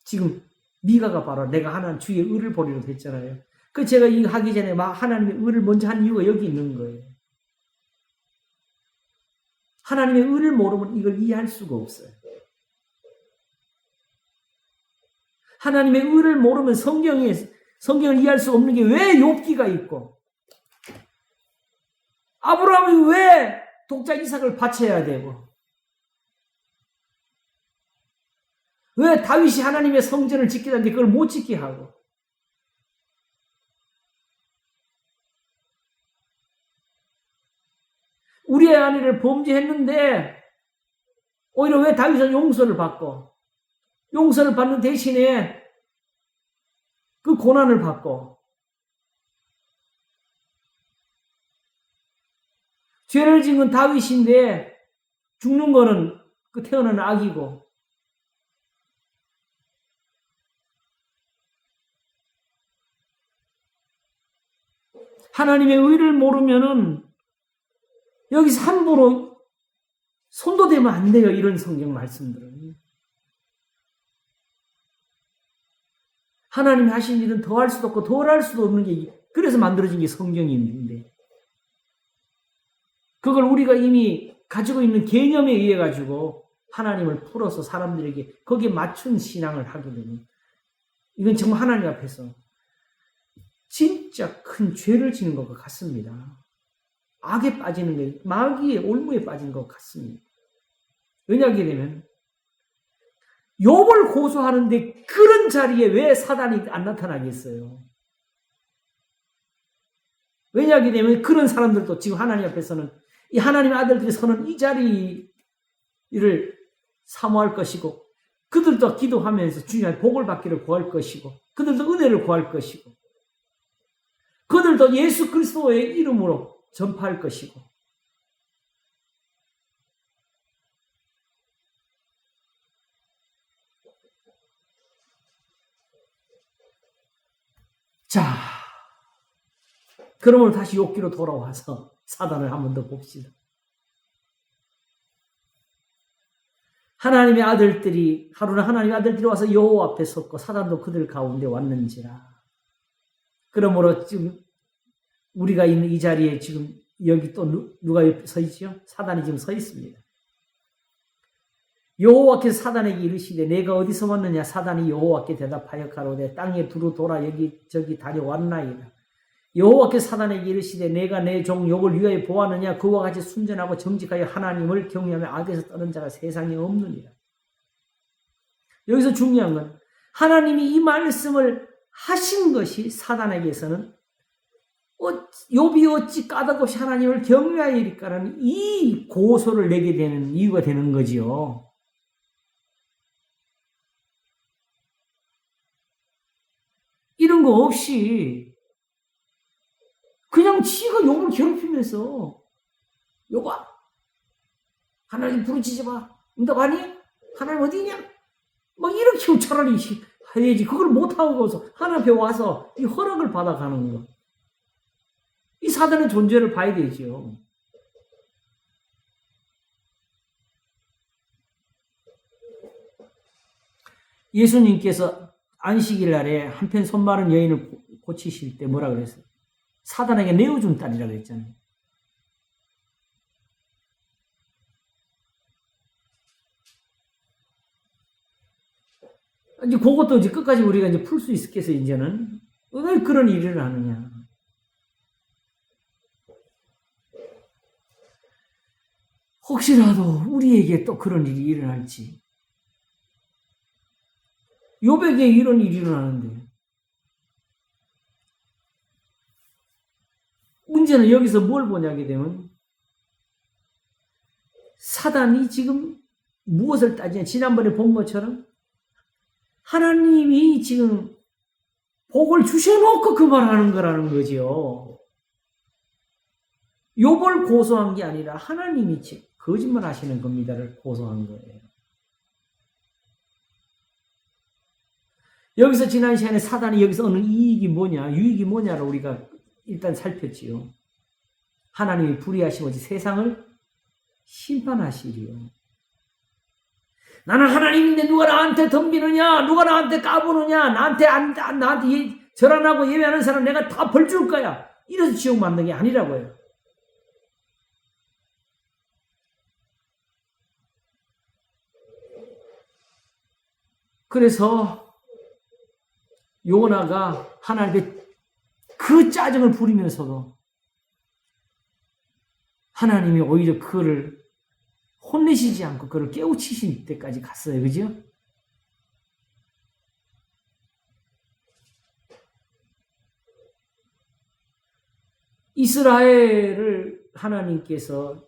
지금 미가가 바로 내가 하나님 주의 의를 보리로 했잖아요. 그 제가 이 하기 전에 하나님의 의를 먼저 한 이유가 여기 있는 거예요. 하나님의 의를 모르면 이걸 이해할 수가 없어요. 하나님의 의를 모르면 성경을 이해할 수 없는 게 왜 욥기가 있고 아브라함이 왜 독자 이삭을 바쳐야 되고 왜 다윗이 하나님의 성전을 짓게 하는데 그걸 못 짓게 하고 우리의 아내를 범죄했는데 오히려 왜 다윗은 용서를 받고 용서를 받는 대신에 그 고난을 받고 죄를 지은 건 다윗인데 죽는 거는 그 태어난 아기고 하나님의 의를 모르면은 여기서 함부로 손도 대면 안 돼요. 이런 성경 말씀들은. 하나님이 하신 일은 더할 수도 없고 덜할 수도 없는 게 그래서 만들어진 게 성경인데 그걸 우리가 이미 가지고 있는 개념에 의해 가지고 하나님을 풀어서 사람들에게 거기에 맞춘 신앙을 하게 되면 이건 정말 하나님 앞에서 진짜 큰 죄를 지는 것과 같습니다. 악에 빠지는 게 마귀의 올무에 빠진 것 같습니다. 왜냐하게 되면 욥을 고소하는데 그런 자리에 왜 사단이 안 나타나겠어요? 왜냐하게 되면 그런 사람들도 지금 하나님 앞에서는 이 하나님의 아들들이 서는 이 자리를 사모할 것이고 그들도 기도하면서 주님의 복을 받기를 구할 것이고 그들도 은혜를 구할 것이고 그들도 예수 그리스도의 이름으로 전파할 것이고 자, 그러므로 다시 욥기로 돌아와서 사단을 한 번 더 봅시다. 하나님의 아들들이 하루는 하나님의 아들들이 와서 여호와 앞에 섰고 사단도 그들 가운데 왔는지라. 그러므로 지금 우리가 있는 이 자리에 지금 여기 또 누가 서 있죠? 사단이 지금 서 있습니다. 여호와께서 사단에게 이르시되 내가 어디서 왔느냐? 사단이 여호와께 대답하여 가로되 땅에 두루 돌아 여기저기 다녀왔나이다. 여호와께서 사단에게 이르시되 내가 내 종 욥을 위하여 보았느냐? 그와 같이 순전하고 정직하여 하나님을 경외하며 악에서 떠는 자가 세상에 없느니라. 여기서 중요한 건 하나님이 이 말씀을 하신 것이 사단에게서는 욥이 어찌 까닭없이 하나님을 경외하리까라는 이 고소를 내게 되는 이유가 되는 거지요. 이런 거 없이 그냥 지가 욥을 괴롭히면서 욥아 하나님 부르짖어 봐. 응답 아니야? 하나님 어디냐? 막 이렇게 차라리 해야지. 그걸 못하고서 하나님 앞에 와서 이 허락을 받아가는 거. 이 사단의 존재를 봐야 되죠. 예수님께서 안식일 날에 한편 손마른 여인을 고치실 때 뭐라 그랬어요? 사단에게 내어준 딸이라고 했잖아요. 이제 그것도 이제 끝까지 우리가 이제 풀 수 있겠어요, 이제는. 왜 그런 일을 하느냐. 혹시라도 우리에게 또 그런 일이 일어날지. 욥에게 이런 일이 일어나는데. 문제는 여기서 뭘 보냐게 되면 사단이 지금 무엇을 따지냐. 지난번에 본 것처럼 하나님이 지금 복을 주셔놓고 그 말하는 거라는 거죠. 욥을 고소한 게 아니라 하나님이 거짓말 하시는 겁니다를 고소한 거예요. 여기서 지난 시간에 사단이 여기서 얻는 이익이 뭐냐, 유익이 뭐냐를 우리가 일단 살폈지요. 하나님이 불의하시고 세상을 심판하시리요. 나는 하나님인데 누가 나한테 덤비느냐, 누가 나한테 까부느냐, 나한테 절안하고 예배하는 사람 내가 다 벌 줄 거야. 이래서 지옥 만든 게 아니라고요. 그래서 요나가 하나님께 그 짜증을 부리면서도 하나님이 오히려 그를 혼내시지 않고 그를 깨우치신 때까지 갔어요. 그죠? 이스라엘을 하나님께서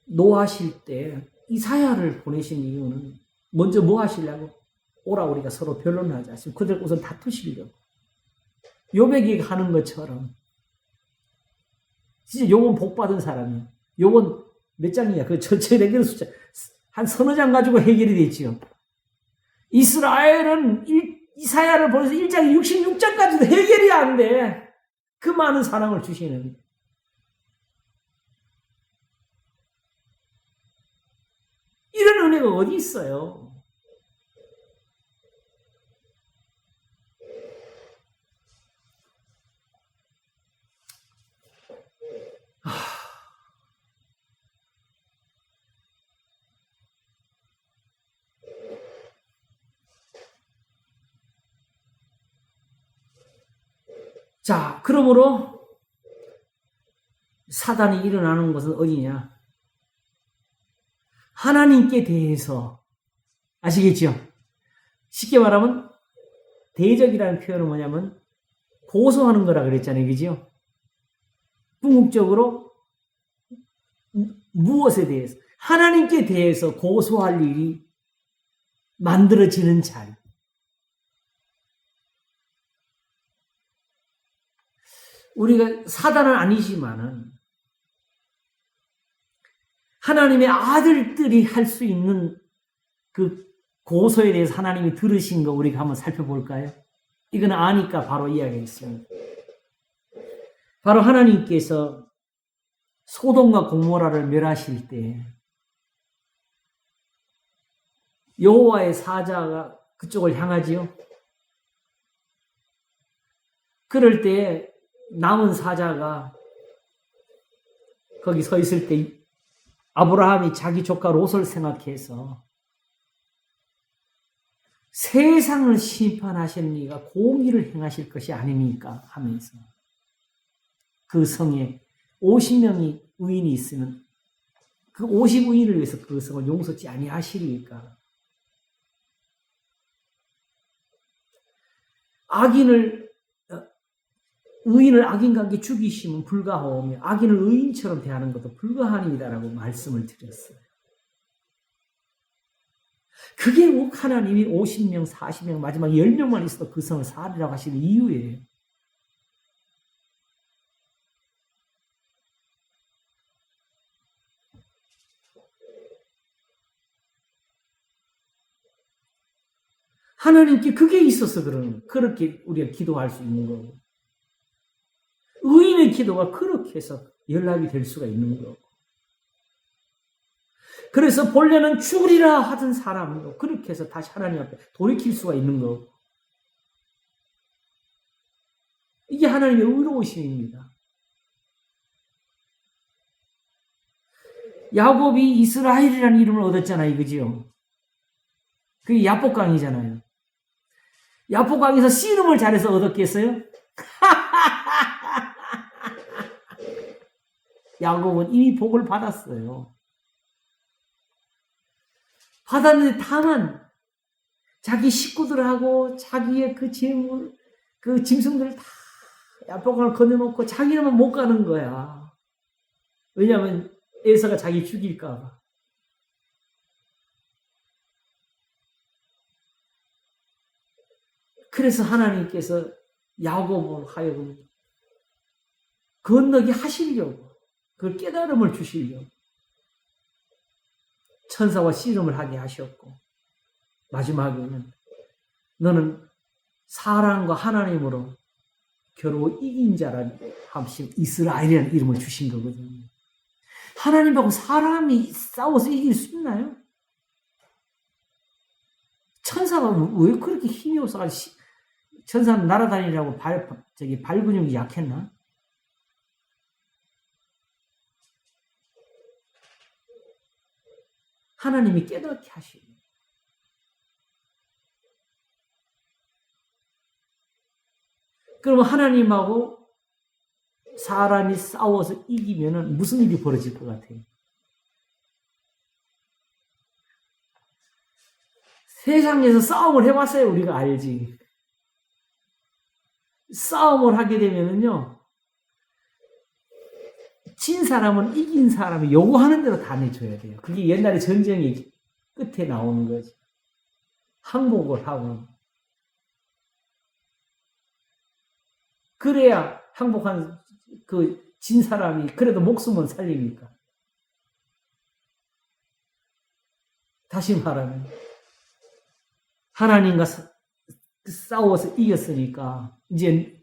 노하실 때 이사야를 보내신 이유는 먼저 뭐 하시려고? 오라 우리가 서로 변론하자. 지금 그들 우선 다투시려고. 요백이 하는 것처럼 진짜 요번 복 받은 사람이야. 요번 몇 장이야? 그 전체 내기는 숫자 한 서너 장 가지고 해결이 됐지요. 이스라엘은 이사야를 보내서 1장 66장까지도 해결이 안 돼. 그 많은 사랑을 주시는. 이런 은혜가 어디 있어요? 자, 그러므로 사단이 일어나는 것은 어디냐? 하나님께 대해서 아시겠죠? 쉽게 말하면 대적이라는 표현은 뭐냐면 고소하는 거라 그랬잖아요. 그죠? 궁극적으로 무엇에 대해서? 하나님께 대해서 고소할 일이 만들어지는 자리. 우리가 사단은 아니지만은 하나님의 아들들이 할 수 있는 그 고소에 대해서 하나님이 들으신 거 우리가 한번 살펴볼까요? 이건 아니까 바로 이야기했습니다. 바로 하나님께서 소돔과 고모라를 멸하실 때 여호와의 사자가 그쪽을 향하지요. 그럴 때 남은 사자가 거기 서 있을 때 아브라함이 자기 조카 롯을 생각해서 세상을 심판하시는 이가 공의를 행하실 것이 아니니까 하면서 그 성에 50명이 의인이 있으면 그 50의인을 위해서 그 성을 용서치 아니하시리까 의인을 악인과 함께 죽이시면 불가하오며 악인을 의인처럼 대하는 것도 불가하니이다라고 말씀을 드렸어요. 그게 꼭 하나님이 50명, 40명, 마지막 10명만 있어도 그 성을 살리라고 하시는 이유예요. 하나님께 그게 있어서 그렇게 우리가 기도할 수 있는 거고. 의인의 기도가 그렇게 해서 연락이 될 수가 있는 거고. 그래서 본래는 죽으리라 하던 사람도 그렇게 해서 다시 하나님 앞에 돌이킬 수가 있는 거고. 이게 하나님의 의로우심입니다. 야곱이 이스라엘이라는 이름을 얻었잖아요. 그지요? 그게 야복강이잖아요. 야복강에서 씨름을 잘해서 얻었겠어요? 야곱은 이미 복을 받았어요. 받았는데 다만 자기 식구들하고 자기의 그 재물, 그 짐승들을 다 야복강을 건너놓고 자기는 못 가는 거야. 왜냐하면 에서가 자기 죽일까 봐. 그래서 하나님께서 야곱을 하여금 건너게 하시려고 그 깨달음을 주시려고 천사와 씨름을 하게 하셨고 마지막에는 너는 사람과 하나님으로 겨루 이긴 자라는 하신 이스라엘이라는 이름을 주신 거거든요. 하나님하고 사람이 싸워서 이길 수 있나요? 천사가 왜 그렇게 힘이 없어가지고 천사는 날아다니려고 발 근육이 약했나? 하나님이 깨닫게 하시고. 그러면 하나님하고 사람이 싸워서 이기면은 무슨 일이 벌어질 것 같아요? 세상에서 싸움을 해봤어요. 우리가 알지. 싸움을 하게 되면은요, 진 사람은 이긴 사람이 요구하는 대로 다 내줘야 돼요. 그게 옛날에 전쟁이 끝에 나오는 거지. 항복을 하고. 그래야 항복한 그 진 사람이 그래도 목숨은 살리니까. 다시 말하면 하나님과 싸워서 이겼으니까 이제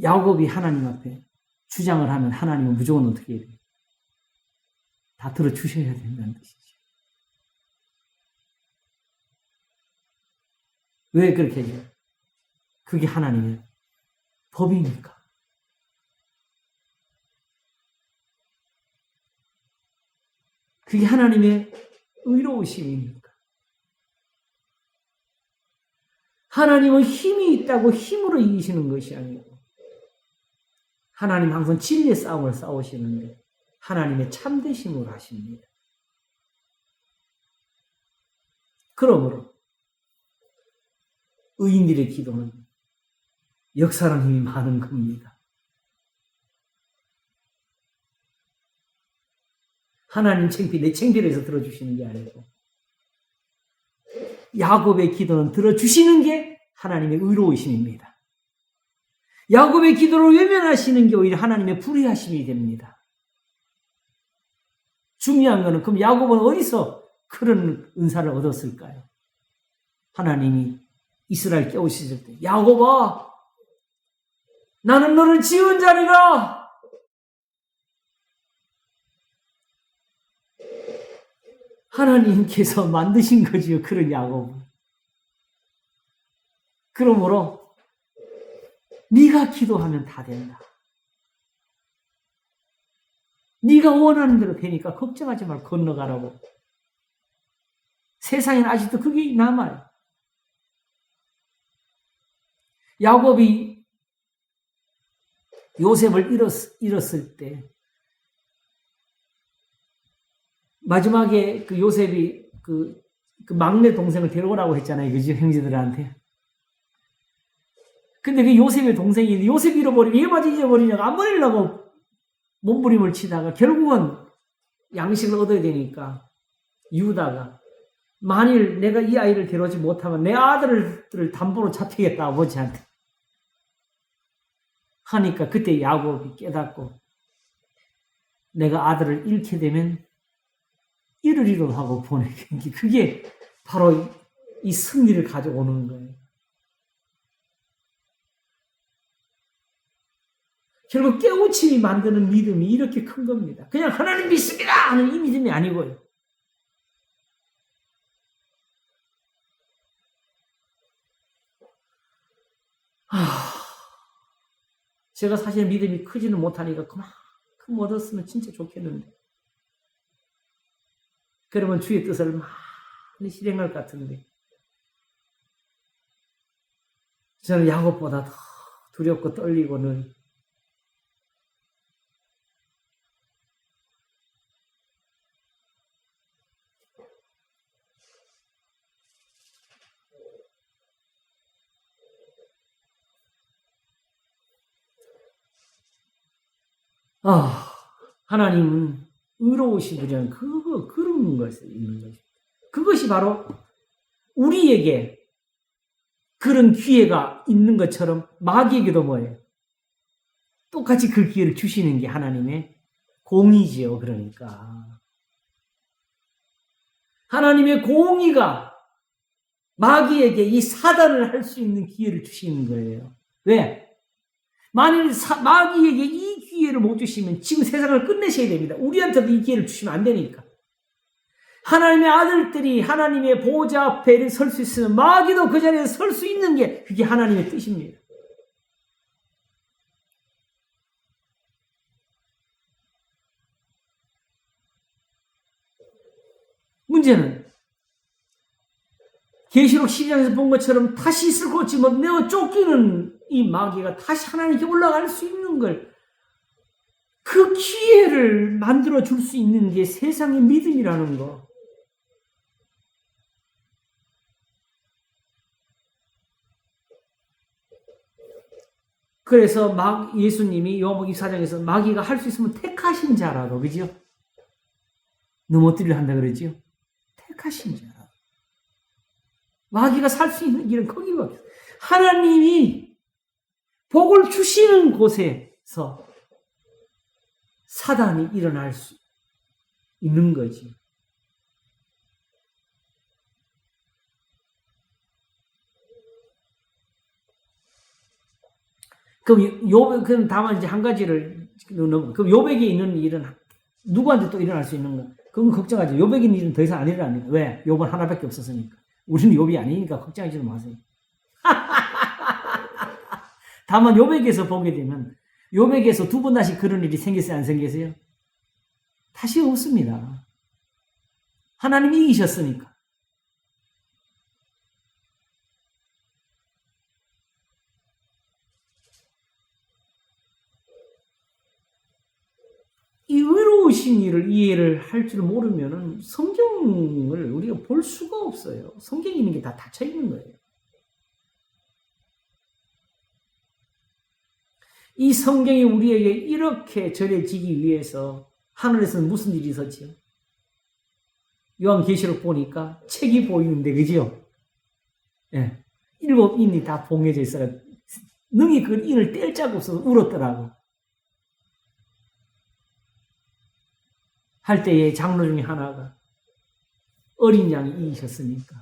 야곱이 하나님 앞에 주장을 하면 하나님은 무조건 어떻게 해야 돼요? 다 들어주셔야 된다는 뜻이죠. 왜 그렇게 해요? 그게 하나님의 법이니까. 그게 하나님의 의로우심이니까. 하나님은 힘이 있다고 힘으로 이기시는 것이 아니고 하나님 항상 진리의 싸움을 싸우시는데 하나님의 참되심으로 하십니다. 그러므로 의인들의 기도는 역사랑 힘이 많은 겁니다. 하나님 창피, 내 창피를 해서 들어주시는 게 아니고 야곱의 기도는 들어주시는 게 하나님의 의로우심입니다. 야곱의 기도를 외면하시는 게 오히려 하나님의 불의하심이 됩니다. 중요한 거는 그럼 야곱은 어디서 그런 은사를 얻었을까요? 하나님이 이스라엘 깨우시실 때 야곱아 나는 너를 지은 자리라. 하나님께서 만드신 거지요. 그런 야곱을. 그러므로 네가 기도하면 다 된다. 네가 원하는 대로 되니까 걱정하지 말고 건너가라고. 세상에는 아직도 그게 남아요. 야곱이 요셉을 잃었을 때 마지막에 그 요셉이 그 막내 동생을 데려오라고 했잖아요. 그죠? 형제들한테. 근데 그 요셉의 동생이 요셉 잃어버리고 얘 맞아 잊어버리냐고 안 버리려고 몸부림을 치다가 결국은 양식을 얻어야 되니까 유다가 만일 내가 이 아이를 데려오지 못하면 내 아들을 담보로 잡히겠다 아버지한테 하니까 그때 야곱이 깨닫고 내가 아들을 잃게 되면 이르리로 하고 보내는 게 그게 바로 이 승리를 가져오는 거예요. 결국 깨우침이 만드는 믿음이 이렇게 큰 겁니다. 그냥 하나님 믿습니다 하는 이 믿음이 아니고요. 제가 사실 믿음이 크지는 못하니까 그만큼 얻었으면 진짜 좋겠는데 그러면 주의 뜻을 많이 실행할 것 같은데 저는 야곱보다 더 두렵고 떨리고는 하나님은 의로우신 분이란 그런 것을 있는 것입니다. 그것이 바로 우리에게 그런 기회가 있는 것처럼 마귀에게도 뭐예요? 똑같이 그 기회를 주시는 게 하나님의 공의지요. 그러니까 하나님의 공의가 마귀에게 이 사단을 할 수 있는 기회를 주시는 거예요. 왜? 만일 마귀에게 이 기회를 못 주시면 지금 세상을 끝내셔야 됩니다. 우리한테도 이 기회를 주시면 안 되니까. 하나님의 아들들이 하나님의 보호자 앞에 설 수 있으면 마귀도 그 자리에 설 수 있는 게 그게 하나님의 뜻입니다. 문제는 계시록 12장에서 본 것처럼 다시 있을 것 없이 내어 쫓기는 이 마귀가 다시 하나님께 올라갈 수 있는 걸 그 기회를 만들어 줄 수 있는 게 세상의 믿음이라는 거. 그래서 예수님이 요한복음 24장에서 마귀가 할 수 있으면 택하신 자라고, 그죠? 넘어뜨리려 한다 그러죠? 택하신 자라고. 마귀가 살 수 있는 길은 거기밖에 없어요. 하나님이 복을 주시는 곳에서 사단이 일어날 수 있는 거지. 그럼 다만 이제 한 가지를 그럼 요백에 있는 일은 누구한테 또 일어날 수 있는가? 그건 걱정하지. 요백에 있는 일은 더 이상 안 일어납니다. 왜? 요번 하나밖에 없었으니까. 우리는 요백이 아니니까 걱정하지는 마세요. 다만 요백에서 보게 되면 요백에서 두 번 다시 그런 일이 생겼어요, 안 생겼어요? 다시 없습니다. 하나님이 이기셨으니까. 이 의로우신 일을 이해를 할 줄 모르면은 성경을 우리가 볼 수가 없어요. 성경에 있는 게 다 닫혀 있는 거예요. 이 성경이 우리에게 이렇게 전해지기 위해서 하늘에서는 무슨 일이 있었지요? 요한계시록 보니까 책이 보이는데, 그죠? 예. 7 인이 다 봉해져 있어요. 능히 그 인을 뗄 자가 없어서 울었더라고. 할 때에 장로 중에 하나가 어린 양이 이기셨으니까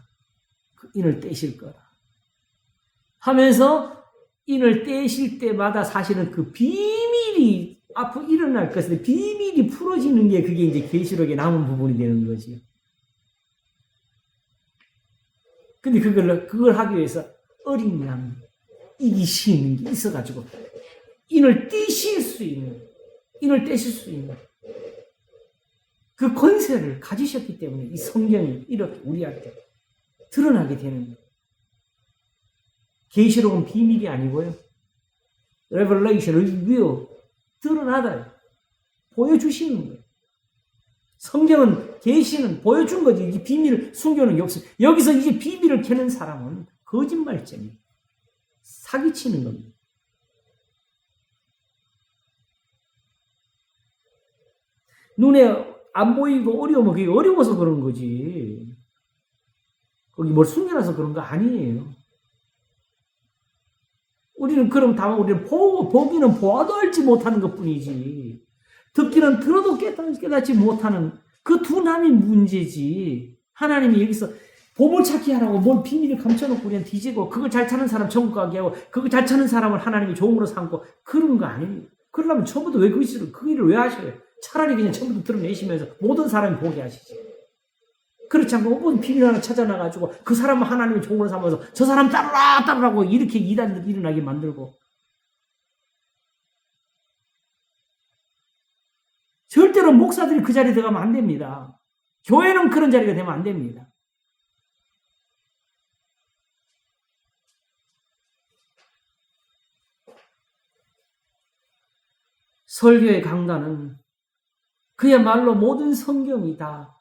그 인을 떼실 거라 하면서 인을 떼실 때마다 사실은 그 비밀이 앞으로 일어날 것인데 비밀이 풀어지는 게 그게 이제 계시록에 남은 부분이 되는 거지요. 근데 그걸 하기 위해서 어린 양 이기시는 게 있어가지고 인을 떼실 수 있는 그 권세를 가지셨기 때문에 이 성경이 이렇게 우리한테 드러나게 되는 거예요. 계시록은 비밀이 아니고요. Revelation, reveal, 드러나다. 보여주시는 거예요. 성경은, 계시는 보여준 거지. 이 비밀을 숨겨놓은 게 없어요. 여기서 이제 비밀을 캐는 사람은 거짓말쟁이, 사기치는 겁니다. 눈에 안 보이고 어려우면 그게 어려워서 그런 거지. 거기 뭘 숨겨놔서 그런 거 아니에요. 우리는 그럼 다만 우리는 보기는 보아도 알지 못하는 것 뿐이지. 듣기는 들어도 깨닫지 못하는 그 두 남이 문제지. 하나님이 여기서 보물찾기 하라고 뭘 비밀을 감춰놓고 그냥 뒤지고 그걸 잘 찾는 사람 천국 가게 하고 그걸 잘 찾는 사람을 하나님이 종으로 삼고 그런 거 아닙니다. 그러려면 처음부터 왜 그 일을 왜 하셔요? 차라리 그냥 처음부터 드러내시면서 모든 사람이 보게 하시지. 그렇지 않고 모든 비밀 하나 찾아놔가지고 그 사람을 하나님의 종으로 삼아서 저 사람 따르라고 이렇게 이단들 일어나게 만들고 절대로 목사들이 그 자리에 들어가면 안 됩니다. 교회는 그런 자리가 되면 안 됩니다. 설교의 강단은 그야말로 모든 성경이 다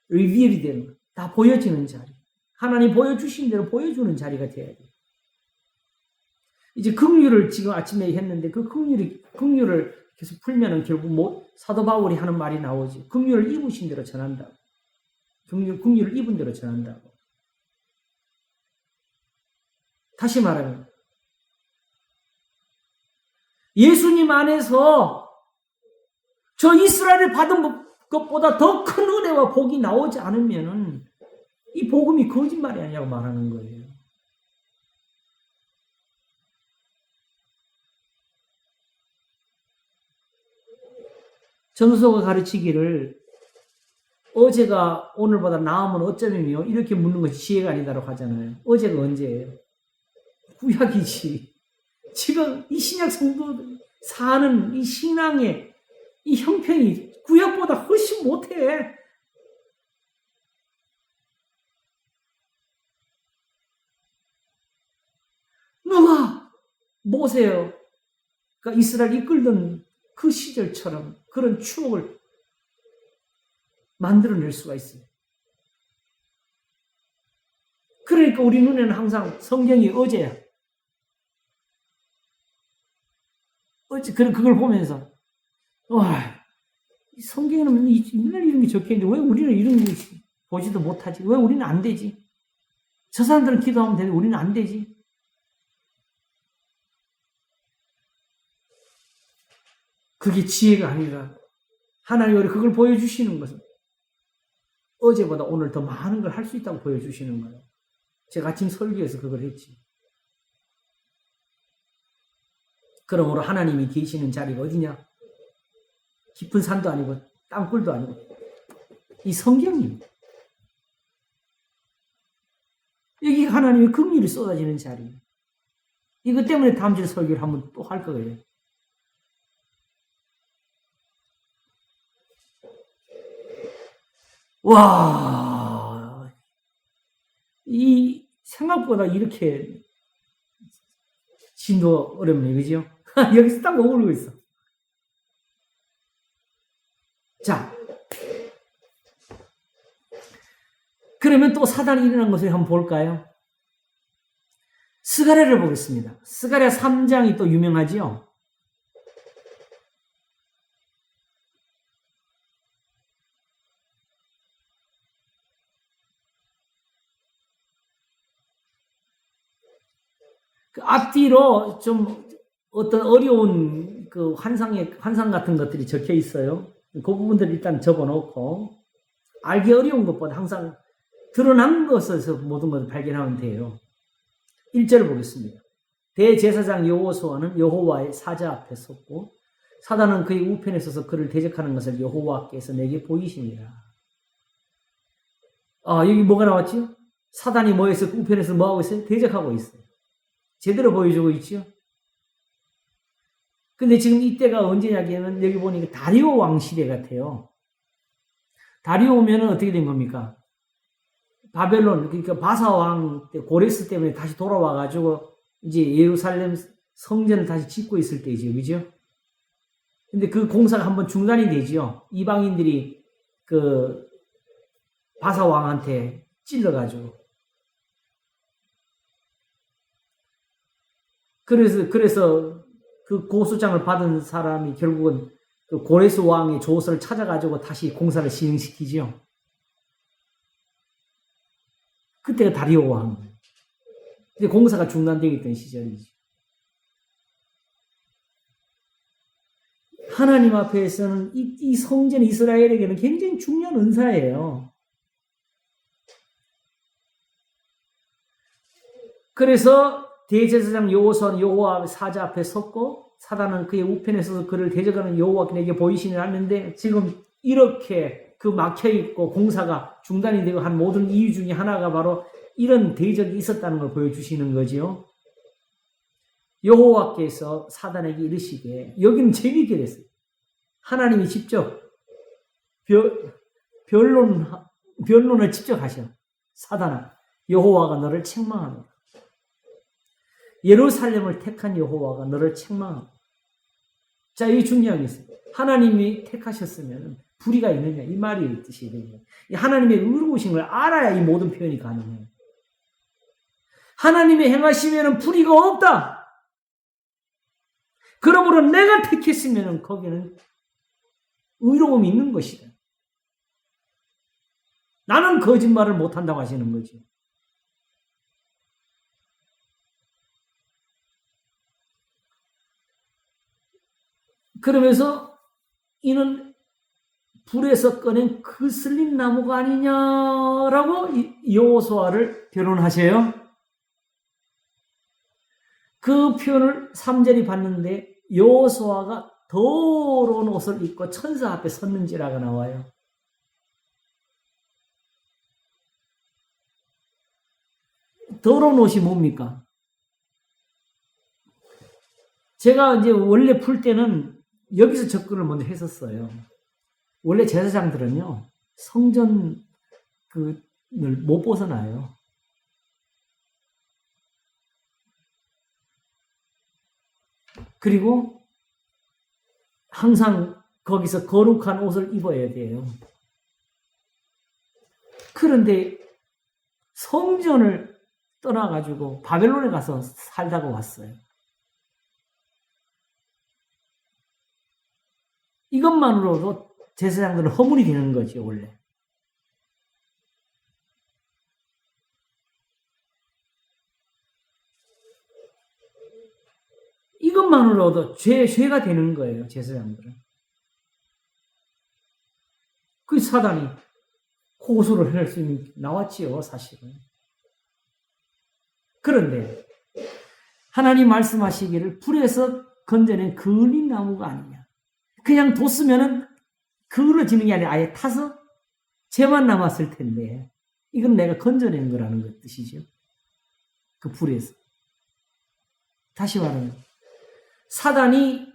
리빌이 되는, 다 보여지는 자리. 하나님 보여주신 대로 보여주는 자리가 돼야 돼요. 이제 긍휼을 지금 아침에 했는데 그 긍휼을 계속 풀면은 결국 사도 바울이 하는 말이 나오지. 긍휼을 입으신 대로 전한다고. 긍휼을 입은 대로 전한다고. 다시 말하면 예수님 안에서 저 이스라엘을 받은 것보다 더 큰 은혜와 복이 나오지 않으면은 이 복음이 거짓말이 아니냐고 말하는 거예요. 정서가 가르치기를 어제가 오늘보다 나으면 어쩌면요 이렇게 묻는 것이 지혜가 아니다라고 하잖아요. 어제가 언제예요? 구약이지. 지금 이 신약 성도들 사는 이 신앙의 이 형편이 구약보다 훨씬 못해. 누가 모세가 이스라엘 이끌던 그 시절처럼 그런 추억을 만들어낼 수가 있어요. 그러니까 우리 눈에는 항상 성경이 어제야. 그걸 보면서, 와, 이 성경에는 맨날 이런 게 적혀 있는데 왜 우리는 이런 거 보지도 못하지? 왜 우리는 안 되지? 저 사람들은 기도하면 되는데 우리는 안 되지? 그게 지혜가 아니라 하나님이 우리 그걸 보여주시는 것은 어제보다 오늘 더 많은 걸 할 수 있다고 보여주시는 거예요. 제가 아침 설교에서 그걸 했지. 그러므로 하나님이 계시는 자리가 어디냐? 깊은 산도 아니고 땅굴도 아니고 이 성경입니다. 여기 하나님의 긍휼이 쏟아지는 자리. 이것 때문에 다음 주에 설교를 한번 또 할 거예요. 와, 이 생각보다 이렇게 진도 어렵네, 그죠? 여기서 딱 머무르고 있어. 자, 그러면 또 사단이 일어난 것을 한번 볼까요? 스가랴를 보겠습니다. 스가랴 3장이 또 유명하지요? 그 앞뒤로 좀 어떤 어려운 그 환상 같은 것들이 적혀 있어요. 그 부분들을 일단 적어 놓고, 알기 어려운 것보다 항상 드러난 것에서 모든 것을 발견하면 돼요. 1절을 보겠습니다. 대제사장 여호수아는 여호와의 사자 앞에 섰고 사단은 그의 우편에 서서 그를 대적하는 것을 여호와께서 내게 보이시니라. 여기 뭐가 나왔지? 사단이 뭐해서 우편에서 뭐하고 있어요? 대적하고 있어요. 제대로 보여주고 있죠. 근데 지금 이때가 언제냐면 여기 보니까 다리오 왕 시대 같아요. 다리오 오면은 어떻게 된 겁니까? 바벨론, 그러니까 바사 왕 때 고레스 때문에 다시 돌아와가지고 이제 예루살렘 성전을 다시 짓고 있을 때이죠. 그죠? 근데 그 공사가 한번 중단이 되죠. 이방인들이 그 바사 왕한테 찔러가지고. 그래서 그 고소장을 받은 사람이 결국은 그 고레스 왕의 조서를 찾아가지고 다시 공사를 시행시키죠. 그때가 다리오 왕. 근데 공사가 중단되어 있던 시절이죠. 하나님 앞에서는 이 성전 이스라엘에게는 굉장히 중요한 은사예요. 그래서 대제사장 여호수아는 여호와 사자 앞에 섰고 사단은 그의 우편에 서서 그를 대적하는 여호와께 보이시니 하는데 지금 이렇게 그 막혀있고 공사가 중단이 되고 한 모든 이유 중에 하나가 바로 이런 대적이 있었다는 걸 보여주시는 거지요. 여호와께서 사단에게 이르시되, 여기는 재미있게 됐어요. 하나님이 직접 변론을 직접 하셔. 사단아, 여호와가 너를 책망하노라. 예루살렘을 택한 여호와가 너를 책망하노라. 자, 여기 중요한 게 있어요. 하나님이 택하셨으면 불의가 있느냐, 이 말이 뜻이 되죠. 하나님의 의로우신 걸 알아야 이 모든 표현이 가능해요. 하나님의 행하시면 불의가 없다. 그러므로 내가 택했으면 거기는 의로움이 있는 것이다. 나는 거짓말을 못한다고 하시는 거죠. 그러면서 이는 불에서 꺼낸 그슬린 나무가 아니냐라고 여호수아를 변론하세요. 그 표현을 3절이 봤는데 여호수아가 더러운 옷을 입고 천사 앞에 섰는지라가 나와요. 더러운 옷이 뭡니까? 제가 이제 원래 풀 때는 여기서 접근을 먼저 했었어요. 원래 제사장들은요, 성전을 못 벗어나요. 그리고 항상 거기서 거룩한 옷을 입어야 돼요. 그런데 성전을 떠나가지고 바벨론에 가서 살다가 왔어요. 이것만으로도 제사장들은 허물이 되는 거죠, 원래. 이것만으로도 죄가 되는 거예요, 제사장들은. 그 사단이 고소를 할 수 있는 나왔지요, 사실은. 그런데 하나님 말씀하시기를 불에서 건져낸 그을린 나무가 아니냐. 그냥 뒀으면은 그을러지는 게 아니라 아예 타서 죄만 남았을 텐데 이건 내가 건져낸 거라는 뜻이죠. 그 불에서. 다시 말하면 사단이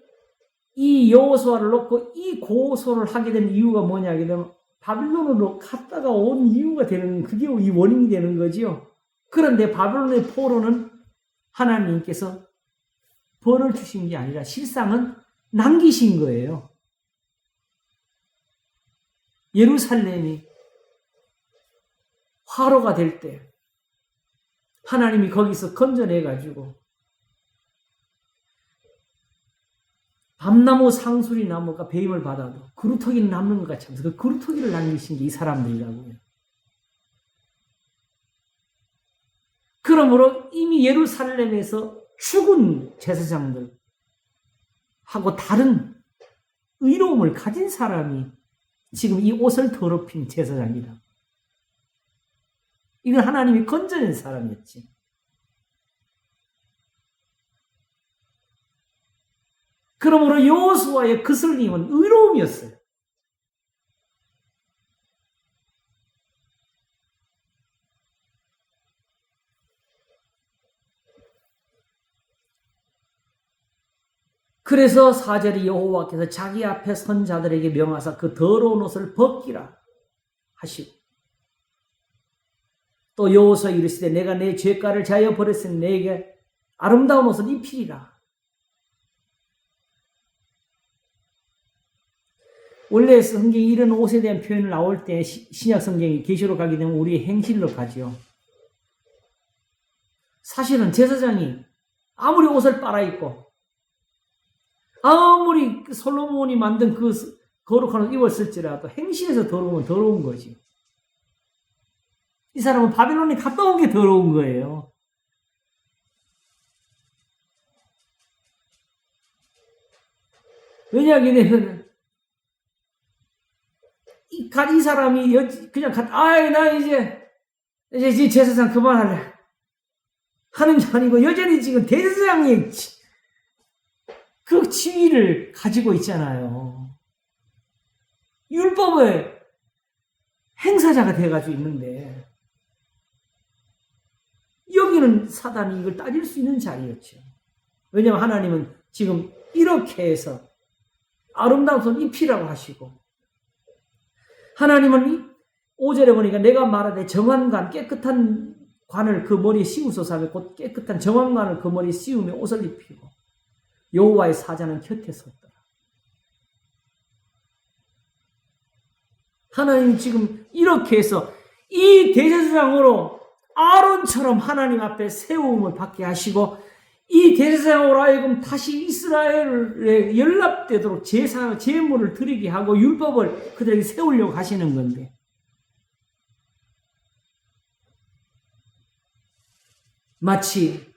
이 여호수아를 놓고 이 고소를 하게 된 이유가 뭐냐 하게 되면 바빌론으로 갔다가 온 이유가 되는, 그게 이 원인이 되는 거지요. 그런데 바빌론의 포로는 하나님께서 벌을 주신 게 아니라 실상은 남기신 거예요. 예루살렘이 화로가 될 때 하나님이 거기서 건져내가지고 밤나무 상수리 나무가 배임을 받아도 그루터기는 남는 것 같이 하면서 그 그루터기를 남기신 게 이 사람들이라고요. 그러므로 이미 예루살렘에서 죽은 제사장들하고 다른 의로움을 가진 사람이 지금 이 옷을 더럽힌 제사장이다. 이건 하나님이 건져낸 사람이었지. 그러므로 여호수아의 그슬림은 의로움이었어요. 그래서 4절에 여호와께서 자기 앞에 선 자들에게 명하사 그 더러운 옷을 벗기라 하시고 또 여호수아 이르시되 내가 내 죄가를 자여 버렸으니 내게 아름다운 옷을 입히리라. 원래 성경에 이런 옷에 대한 표현을 나올 때 신약 성경이 계시로 가게 되면 우리의 행실로 가죠. 사실은 제사장이 아무리 옷을 빨아입고 아무리 솔로몬이 만든 그 거룩한 옷을 입었을지라도 행실에서 더러우면 더러운 거지. 이 사람은 바빌론에 갔다 온 게 더러운 거예요. 왜냐하면 이 사람이 그냥 나 이제 제사장 그만할래 하는 게 아니고 여전히 지금 대제사장의 그 지위를 가지고 있잖아요. 율법의 행사자가 돼가지고 있는데 여기는 사단이 이걸 따질 수 있는 자리였죠. 왜냐하면 하나님은 지금 이렇게 해서 아름다운 옷을 입히라고 하시고 하나님은 5절에 보니까 내가 말하되 정한관 깨끗한 관을 그 머리에 씌우소서 하며 곧 깨끗한 정한관을 그 머리에 씌우며 옷을 입히고 여호와의 사자는 곁에 섰더라. 하나님이 지금 이렇게 해서 이 대제사장으로 아론처럼 하나님 앞에 세움을 받게 하시고 이 대제사장으로 하여금 다시 이스라엘에 연락되도록 제물을 드리게 하고 율법을 그들에게 세우려고 하시는 건데 마치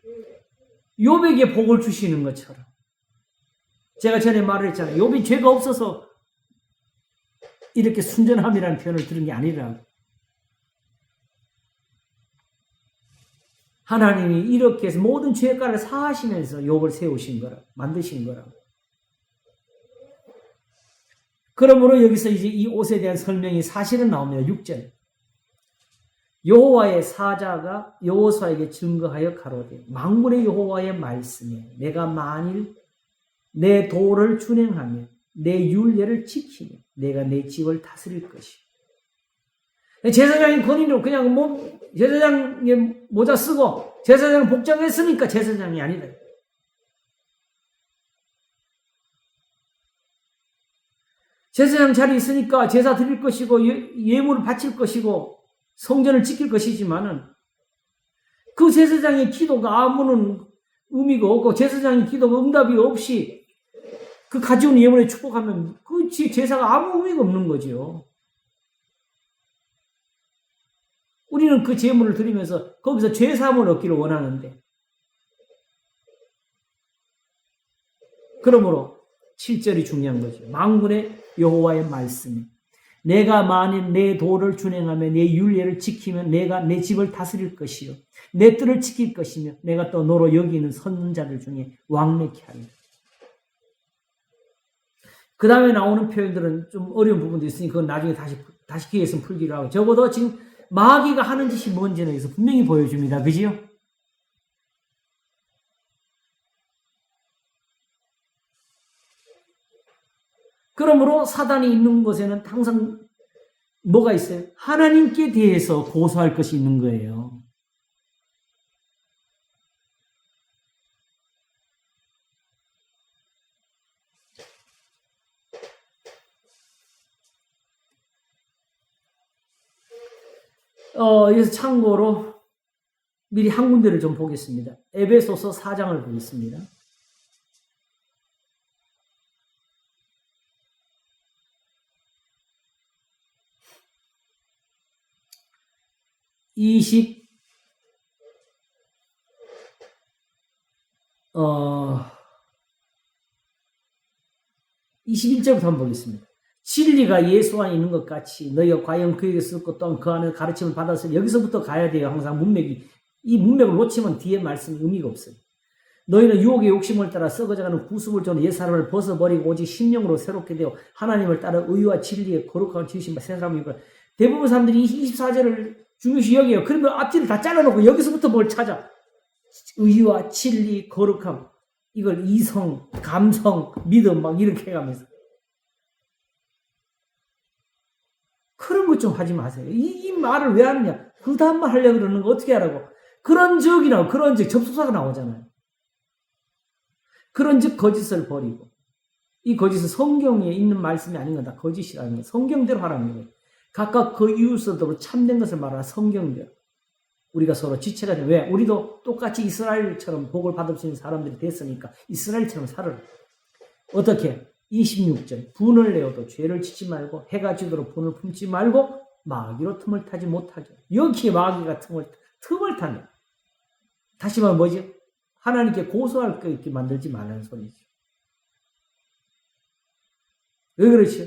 욥에게 복을 주시는 것처럼 제가 전에 말을 했잖아요. 욥이 죄가 없어서 이렇게 순전함이라는 표현을 들은 게 아니라 하나님이 이렇게 해서 모든 죄가를 사하시면서 욥을 세우신 거라, 만드신 거라. 그러므로 여기서 이제 이 옷에 대한 설명이 사실은 나옵니다. 6절. 여호와의 사자가 여호수아에게 증거하여 가로되 만군의 여호와의 말씀에 내가 만일 내 도를 준행하며 내 율례를 지키며 내가 내 집을 다스릴 것이요. 제사장인 권위로 그냥 제사장의 모자 쓰고 제사장 복장했으니까 제사장이 아니다. 제사장 자리 있으니까 제사 드릴 것이고 예물을 바칠 것이고 성전을 지킬 것이지만은 그 제사장의 기도가 아무런 의미가 없고 제사장의 기도가 응답이 없이 그 가져온 예물에 축복하면 그 제사가 아무 의미가 없는 거죠. 우리는 그 제물을 드리면서 거기서 죄사함을 얻기를 원하는데, 그러므로 7절이 중요한 거죠. 만군의 여호와의 말씀이 내가 만일 내 도를 준행하며 내 율례를 지키면 내가 내 집을 다스릴 것이요 내 뜰을 지킬 것이며 내가 또 너로 여기는 선자들 중에 왕래케 하리라. 그 다음에 나오는 표현들은 좀 어려운 부분도 있으니 그건 나중에 다시 기회 있으면 풀기로 하고, 적어도 지금 마귀가 하는 짓이 뭔지는 여기서 분명히 보여줍니다. 그지요? 그러므로 사단이 있는 곳에는 항상 뭐가 있어요? 하나님께 대해서 고소할 것이 있는 거예요. 여기서 참고로 미리 한 군데를 좀 보겠습니다. 에베소서 4장을 보겠습니다. 21절부터 한번 보겠습니다. 진리가 예수 안에 있는 것 같이 너희가 과연 그에게서 듣고 또한 그 안에 가르침을 받았으니, 여기서부터 가야 돼요. 항상 이 문맥을 놓치면 뒤에 말씀이 의미가 없어요. 너희는 유혹의 욕심을 따라 썩어져가는 구습을 주는 옛사람을 벗어버리고 오직 심령으로 새롭게 되어 하나님을 따라 의와 진리에 거룩한 지으신 새 사람이고, 대부분 사람들이 24절을 중요시 여겨요. 그러면 앞뒤를 다 잘라놓고 여기서부터 뭘 찾아? 의와 진리, 거룩함, 이걸 이성, 감성, 믿음 막 이렇게 해가면서, 그런 것 좀 하지 마세요. 이 말을 왜 하느냐? 그 다음 말 하려고 그러는 거 어떻게 하라고? 그런 적이 나오고, 그런 적, 접속사가 나오잖아요. 그런 즉 거짓을 버리고, 이 거짓은 성경에 있는 말씀이 아닌 건 다 거짓이라는 거예요. 성경대로 하라는 거예요. 각각 그 이웃으로 참된 것을 말하라. 성경대로. 우리가 서로 지체가 돼. 왜? 우리도 똑같이 이스라엘처럼 복을 받을 수 있는 사람들이 됐으니까 이스라엘처럼 살아라. 어떻게? 26절. 분을 내어도 죄를 짓지 말고 해가 지도록 분을 품지 말고 마귀로 틈을 타지 못하게. 여기에 마귀가 틈을 타네. 다시 말하면 뭐지? 하나님께 고소할 거 있게 만들지 말라는 소리죠. 왜 그렇죠?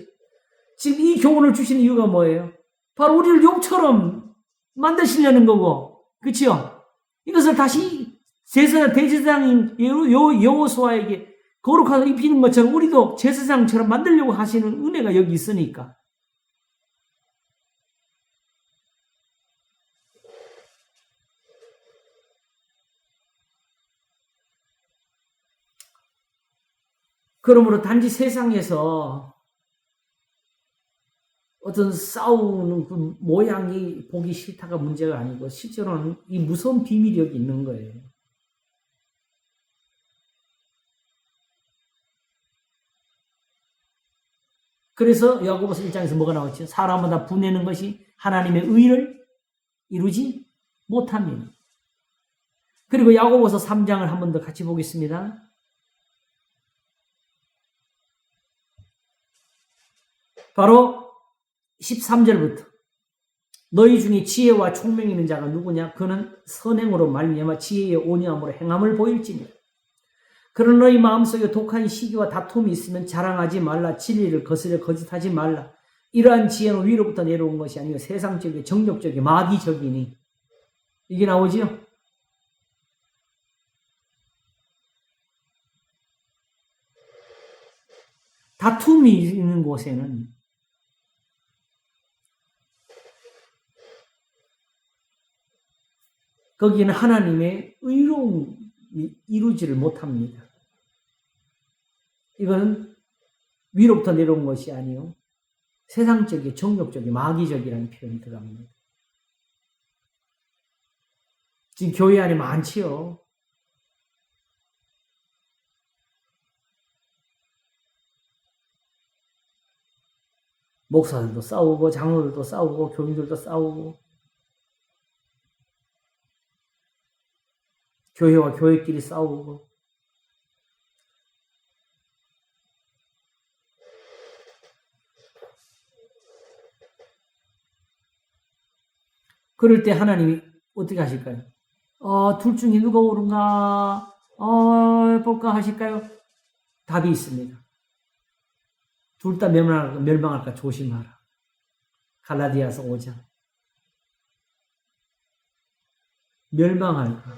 지금 이 교훈을 주시는 이유가 뭐예요? 바로 우리를 욕처럼 만드시려는 거고, 그렇죠? 이것을 다시 대제사장인 여호수아에게 거룩하게 입히는 것처럼 우리도 제사장처럼 만들려고 하시는 은혜가 여기 있으니까. 그러므로 단지 세상에서 어떤 싸우는 그 모양이 보기 싫다가 문제가 아니고, 실제로는 이 무서운 비밀이 여기 있는 거예요. 그래서 야고보서 1장에서 뭐가 나왔죠? 사람마다 분내는 것이 하나님의 의를 이루지 못합니다. 그리고 야고보서 3장을 한 번 더 같이 보겠습니다. 바로 13절부터 너희 중에 지혜와 총명이 있는 자가 누구냐? 그는 선행으로 말미암아 지혜의 온유함으로 행함을 보일지니라. 그런 너희 마음속에 독한 시기와 다툼이 있으면 자랑하지 말라. 진리를 거스려 거짓하지 말라. 이러한 지혜는 위로부터 내려온 것이 아니고 세상적이고 정욕적이고 마귀적이니. 이게 나오지요? 다툼이 있는 곳에는 거기는 하나님의 의로움이 이루지를 못합니다. 이거는 위로부터 내려온 것이 아니요 세상적이고 정욕적이고 마귀적이라는 표현이 들어갑니다. 지금 교회 안에 많지요. 목사들도 싸우고 장로들도 싸우고 교인들도 싸우고 교회와 교회끼리 싸우고 그럴 때 하나님이 어떻게 하실까요? 둘 중에 누가 옳은가? 볼까 하실까요? 답이 있습니다. 둘 다 멸망할까 조심하라. 갈라디아서 5장. 멸망할까.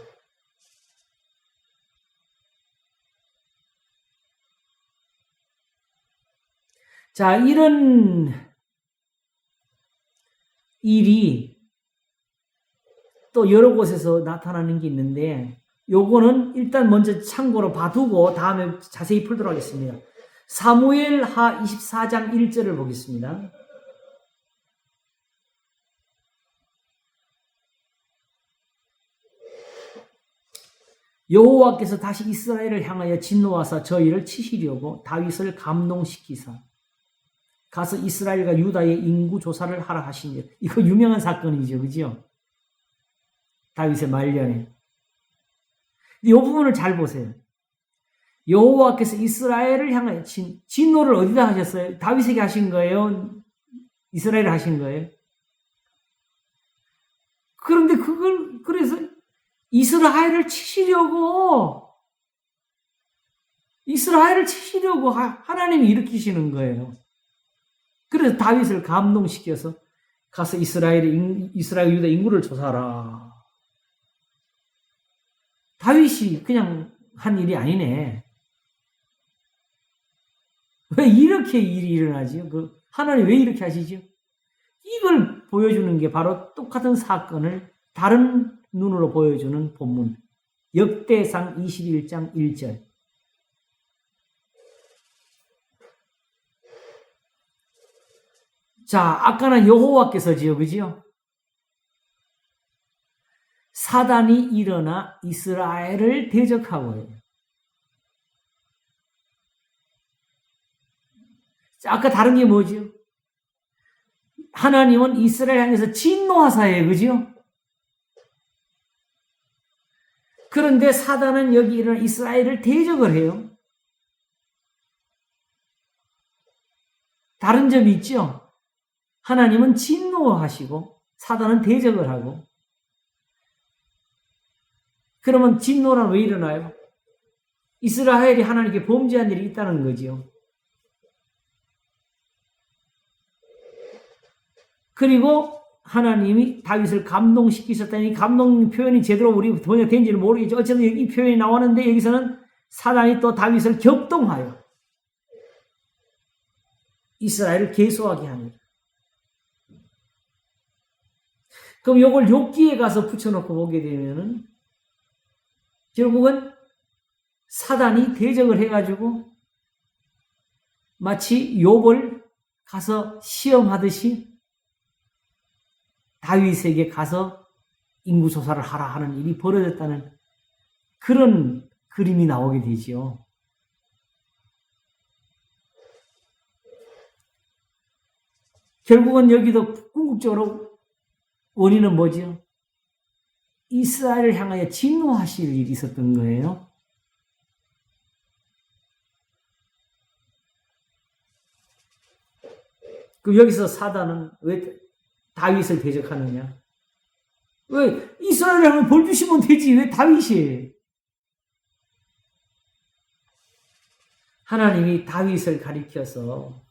자, 이런 일이 또 여러 곳에서 나타나는 게 있는데, 요거는 일단 먼저 참고로 봐두고 다음에 자세히 풀도록 하겠습니다. 사무엘하 24장 1절을 보겠습니다. 여호와께서 다시 이스라엘을 향하여 진노하사 저희를 치시려고 다윗을 감동시키사 가서 이스라엘과 유다의 인구 조사를 하라 하시니, 이거 유명한 사건이죠, 그죠? 다윗의 말년에. 이 부분을 잘 보세요. 여호와께서 이스라엘을 향하여 진노를 어디다 하셨어요? 다윗에게 하신 거예요? 이스라엘에 하신 거예요? 그런데 그래서 이스라엘을 치시려고 하나님이 일으키시는 거예요. 그래서 다윗을 감동시켜서 가서 이스라엘 유다 인구를 조사하라. 다윗이 그냥 한 일이 아니네. 왜 이렇게 일이 일어나지? 하나님 왜 이렇게 하시죠? 이걸 보여주는 게 바로 똑같은 사건을 다른 눈으로 보여주는 본문. 역대상 21장 1절. 자, 아까는 여호와께서지요, 그지요? 사단이 일어나 이스라엘을 대적하고 해요. 자, 아까 다른 게 뭐지요? 하나님은 이스라엘 향해서 진노하사예요, 그지요? 그런데 사단은 여기 일어나 이스라엘을 대적을 해요. 다른 점이 있죠? 하나님은 진노하시고 사단은 대적을 하고. 그러면 진노란 왜 일어나요? 이스라엘이 하나님께 범죄한 일이 있다는 거지요. 그리고 하나님이 다윗을 감동시키셨다니, 감동 표현이 제대로 우리 번역된지는 모르겠죠. 어쨌든 이 표현이 나오는데 여기서는 사단이 또 다윗을 격동하여 이스라엘을 계속하게 합니다. 그럼 이걸 욥기에 가서 붙여놓고 보게 되면은 결국은 사단이 대적을 해가지고 마치 욥을 가서 시험하듯이 다윗에게 가서 인구조사를 하라 하는 일이 벌어졌다는 그런 그림이 나오게 되지요. 결국은 여기도 궁극적으로 원인은 뭐지요? 이스라엘을 향하여 진노하실 일이 있었던 거예요. 그럼 여기서 사단은 왜 다윗을 대적하느냐? 왜 이스라엘을 향하여 벌 주시면 되지? 왜 다윗이? 하나님이 다윗을 가리켜서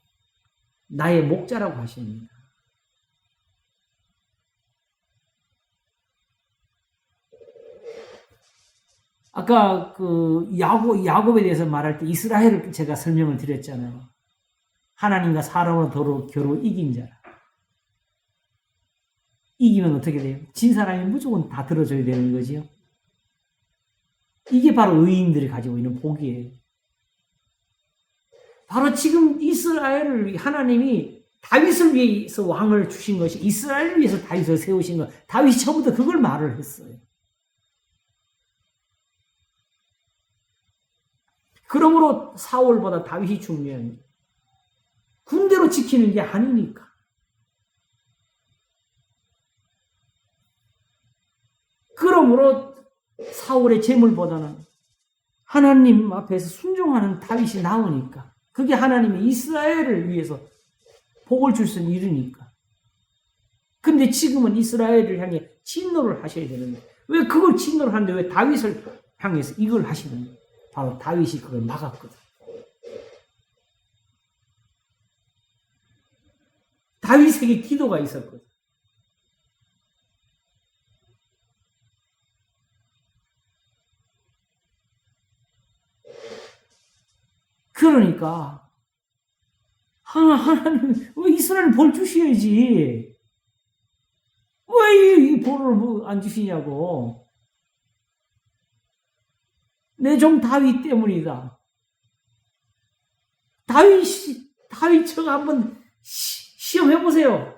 나의 목자라고 하십니다. 아까 야곱에 대해서 말할 때 이스라엘을 제가 설명을 드렸잖아요. 하나님과 사람으로 겨루 이긴 자라. 이기면 어떻게 돼요? 진 사람이 무조건 다 들어줘야 되는 거지요. 이게 바로 의인들이 가지고 있는 복이에요. 바로 지금 이스라엘을 하나님이 다윗을 위해서 왕을 주신 것이, 이스라엘을 위해서 다윗을 세우신 것, 다윗이 처음부터 그걸 말을 했어요. 그러므로 사울보다 다윗이 중요한 거예요. 군대로 지키는 게 아니니까. 그러므로 사울의 재물보다는 하나님 앞에서 순종하는 다윗이 나오니까, 그게 하나님의 이스라엘을 위해서 복을 줄 수 있는 일이니까. 근데 지금은 이스라엘을 향해 진노를 하셔야 되는데 왜 그걸 진노를 하는데 왜 다윗을 향해서 이걸 하시는 거예요? 바로 다윗이 그걸 막았거든. 다윗에게 기도가 있었거든. 그러니까 하나님 왜 이스라엘 볼 주셔야지. 왜 이 볼을 안 주시냐고. 내 종 다윗 때문이다. 다윗처럼 한번 시험해 보세요.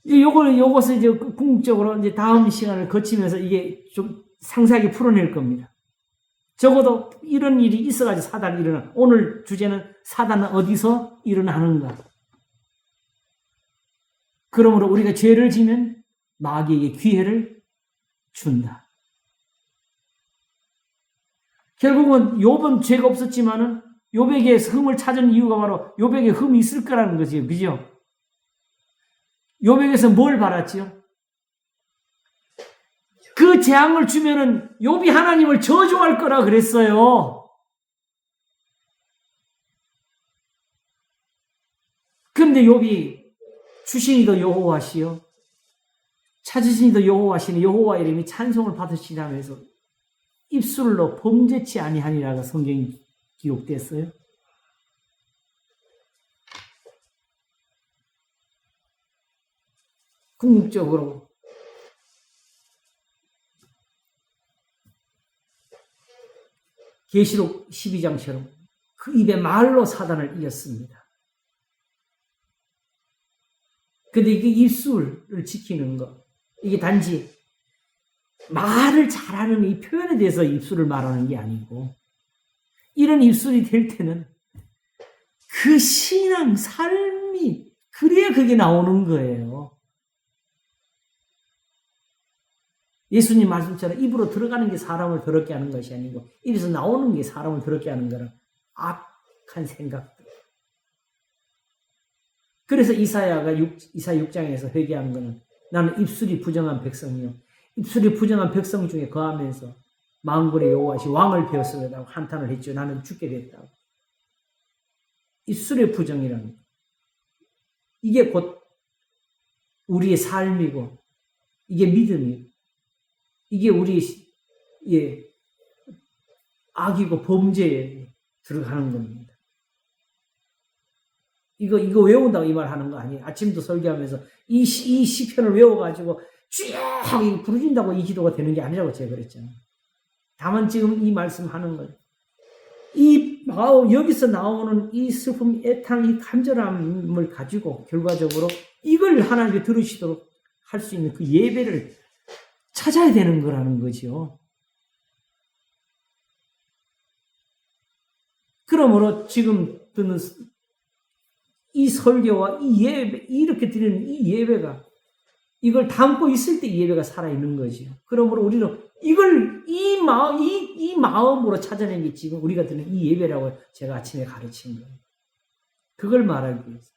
요것을 이제 궁극적으로 이제 다음 시간을 거치면서 이게 좀 상세하게 풀어낼 겁니다. 적어도 이런 일이 있어가지고 사단이 일어나. 오늘 주제는 사단은 어디서 일어나는가. 그러므로 우리가 죄를 지면 마귀에게 기회를 준다. 결국은 욥은 죄가 없었지만은 욥에게 흠을 찾은 이유가 바로 욥에게 흠이 있을 거라는 거지요. 그죠? 욥에게서 뭘 받았지요? 그 재앙을 주면은 욥이 하나님을 저주할 거라 그랬어요. 근데 욥이 주신이도 여호와시요 찾으신이도 여호와시니 여호와 이름이 찬송을 받으시다면서 입술로 범죄치 아니하니라고 성경이 기록됐어요. 궁극적으로 계시록 12장처럼 그 입의 말로 사단을 이겼습니다. 근데 이게 입술을 지키는 것, 이게 단지 말을 잘하는 이 표현에 대해서 입술을 말하는 게 아니고, 이런 입술이 될 때는 그 신앙, 삶이, 그래야 그게 나오는 거예요. 예수님 말씀처럼 입으로 들어가는 게 사람을 더럽게 하는 것이 아니고, 입에서 나오는 게 사람을 더럽게 하는 거는 악한 생각들. 그래서 이사야가 이사 6장에서 회개한 거는 나는 입술이 부정한 백성이요. 입술이 부정한 백성 중에 거하면서 만군의 여호와시 왕을 베었으리라고 한탄을 했죠. 나는 죽게 됐다고. 입술의 부정이라는 것. 이게 곧 우리의 삶이고 이게 믿음이고 이게 우리의 악이고 범죄에 들어가는 겁니다. 이거 외운다고 이 말 하는 거 아니에요. 아침도 설교하면서 이 시편을 외워가지고 쭉 부르진다고 이 기도가 되는 게 아니라고 제가 그랬잖아요. 다만 지금 이 말씀 하는 거예요. 여기서 나오는 이 슬픔, 애탕, 이 간절함을 가지고 결과적으로 이걸 하나님께 들으시도록 할 수 있는 그 예배를 찾아야 되는 거라는 거죠. 그러므로 지금 듣는 이 설교와 이 예배, 이렇게 드리는 이 예배가 이걸 담고 있을 때 이 예배가 살아있는 거죠. 그러므로 우리는 이걸 이 마음으로 찾아낸 게 지금 우리가 드리는 이 예배라고 제가 아침에 가르친 거예요. 그걸 말하기 위해서.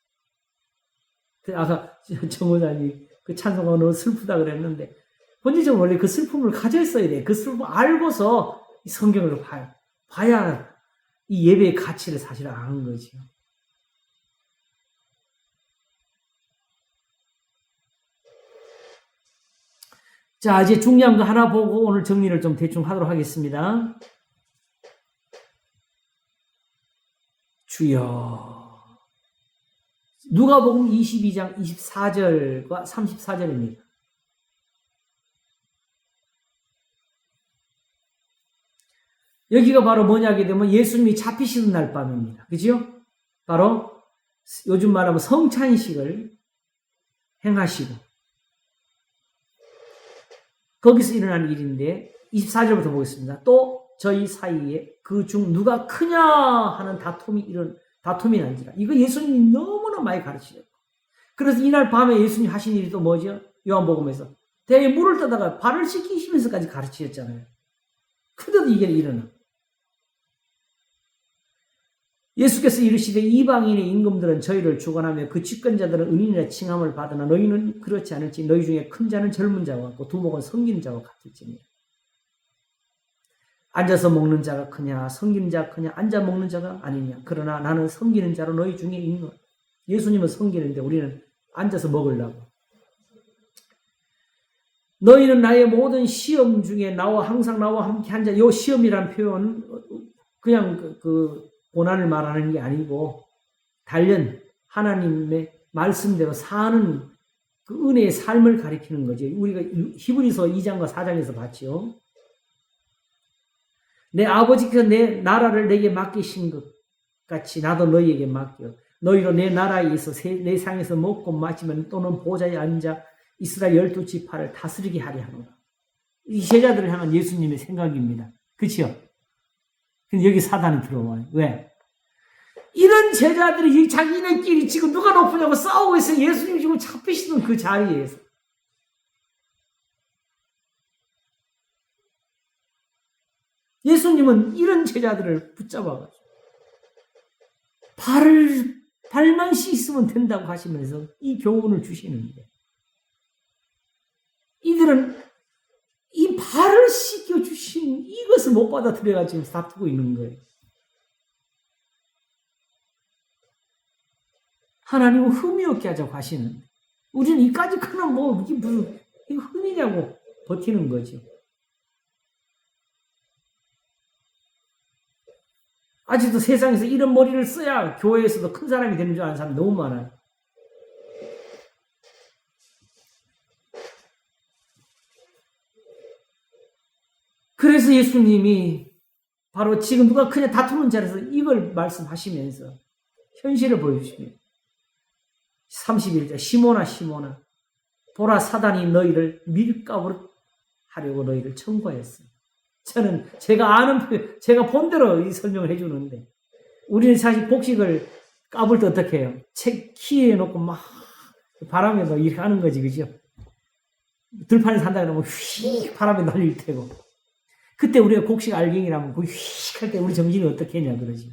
아까 정호자님 그 찬송가 너무 슬프다 그랬는데 본질적으로 원래 그 슬픔을 가졌어야 돼. 그 슬픔을 알고서 이 성경을 봐야 이 예배의 가치를 사실 아는 거죠. 자, 이제 중요한 거 하나 보고 오늘 정리를 좀 대충 하도록 하겠습니다. 주여. 누가복음 22장 24절과 34절입니다. 여기가 바로 뭐냐게 되면 예수님이 잡히시는 날 밤입니다. 그죠? 바로 요즘 말하면 성찬식을 행하시고 거기서 일어난 일인데 24절부터 보겠습니다. 또 저희 사이에 그 중 누가 크냐 하는 다툼이 난지라. 이거 예수님이 너무나 많이 가르치셨고. 그래서 이날 밤에 예수님 하신 일이 또 뭐죠? 요한복음에서 대에 물을 떠다가 발을 씻기시면서까지 가르치셨잖아요. 그래도 이게 일어나. 예수께서 이르시되 이방인의 임금들은 저희를 주관하며 그 집권자들은 은인이라 칭함을 받으나 너희는 그렇지 않을지 너희 중에 큰 자는 젊은 자와 같고 두목은 섬기는 자와 같을지니라. 앉아서 먹는 자가 크냐 섬기는 자가 크냐 앉아 먹는 자가 아니냐. 그러나 나는 섬기는 자로 너희 중에 있는 것. 예수님은 섬기는데 우리는 앉아서 먹으려고. 너희는 나의 모든 시험 중에 항상 나와 함께 앉아. 이 시험이란 표현 그냥 그 고난을 말하는 게 아니고 단연 하나님의 말씀대로 사는 그 은혜의 삶을 가리키는 거죠. 우리가 히브리서 2장과 4장에서 봤죠. 내 아버지께서 내 나라를 내게 맡기신 것 같이 나도 너희에게 맡겨. 너희로 내 나라에 있어 내 상에서 먹고 마시면 또는 보좌에 앉아 이스라엘 12지파를 다스리게 하려 하노라. 이 제자들을 향한 예수님의 생각입니다. 그렇죠? 근데 여기 사단이 들어와요. 왜? 이런 제자들이 자기네끼리 지금 누가 높으냐고 싸우고 있어요. 예수님 지금 잡히시던 그 자리에서. 예수님은 이런 제자들을 붙잡아가지고 발만 씻으면 된다고 하시면서 이 교훈을 주시는데 이들은 이 발을 씻겨주신 이것을 못 받아들여가지고 다투고 있는 거예요. 하나님은 흠이 없게 하자고 하시는데 우리는 이까지 크면 뭐 이게 무슨 이거 흠이냐고 버티는 거죠. 아직도 세상에서 이런 머리를 써야 교회에서도 큰 사람이 되는 줄 아는 사람이 너무 많아요. 그래서 예수님이 바로 지금 누가 그냥 다투는 자리에서 이걸 말씀하시면서 현실을 보여주십니다. 31절 시몬아 보라 사단이 너희를 밀가부로 하려고 너희를 청구하였어. 저는 제가 아는 표현, 제가 본대로 이 설명을 해주는데 우리는 사실 곡식을 까불 때 어떻게 해요? 키에 놓고 막 바람에 막 이렇게 하는 거지, 그죠? 들판에 산다 그러면 휙 바람에 날릴 테고 그때 우리가 곡식 알갱이라면 그 휙 할 때 우리 정신이 어떻게 했냐 그러지.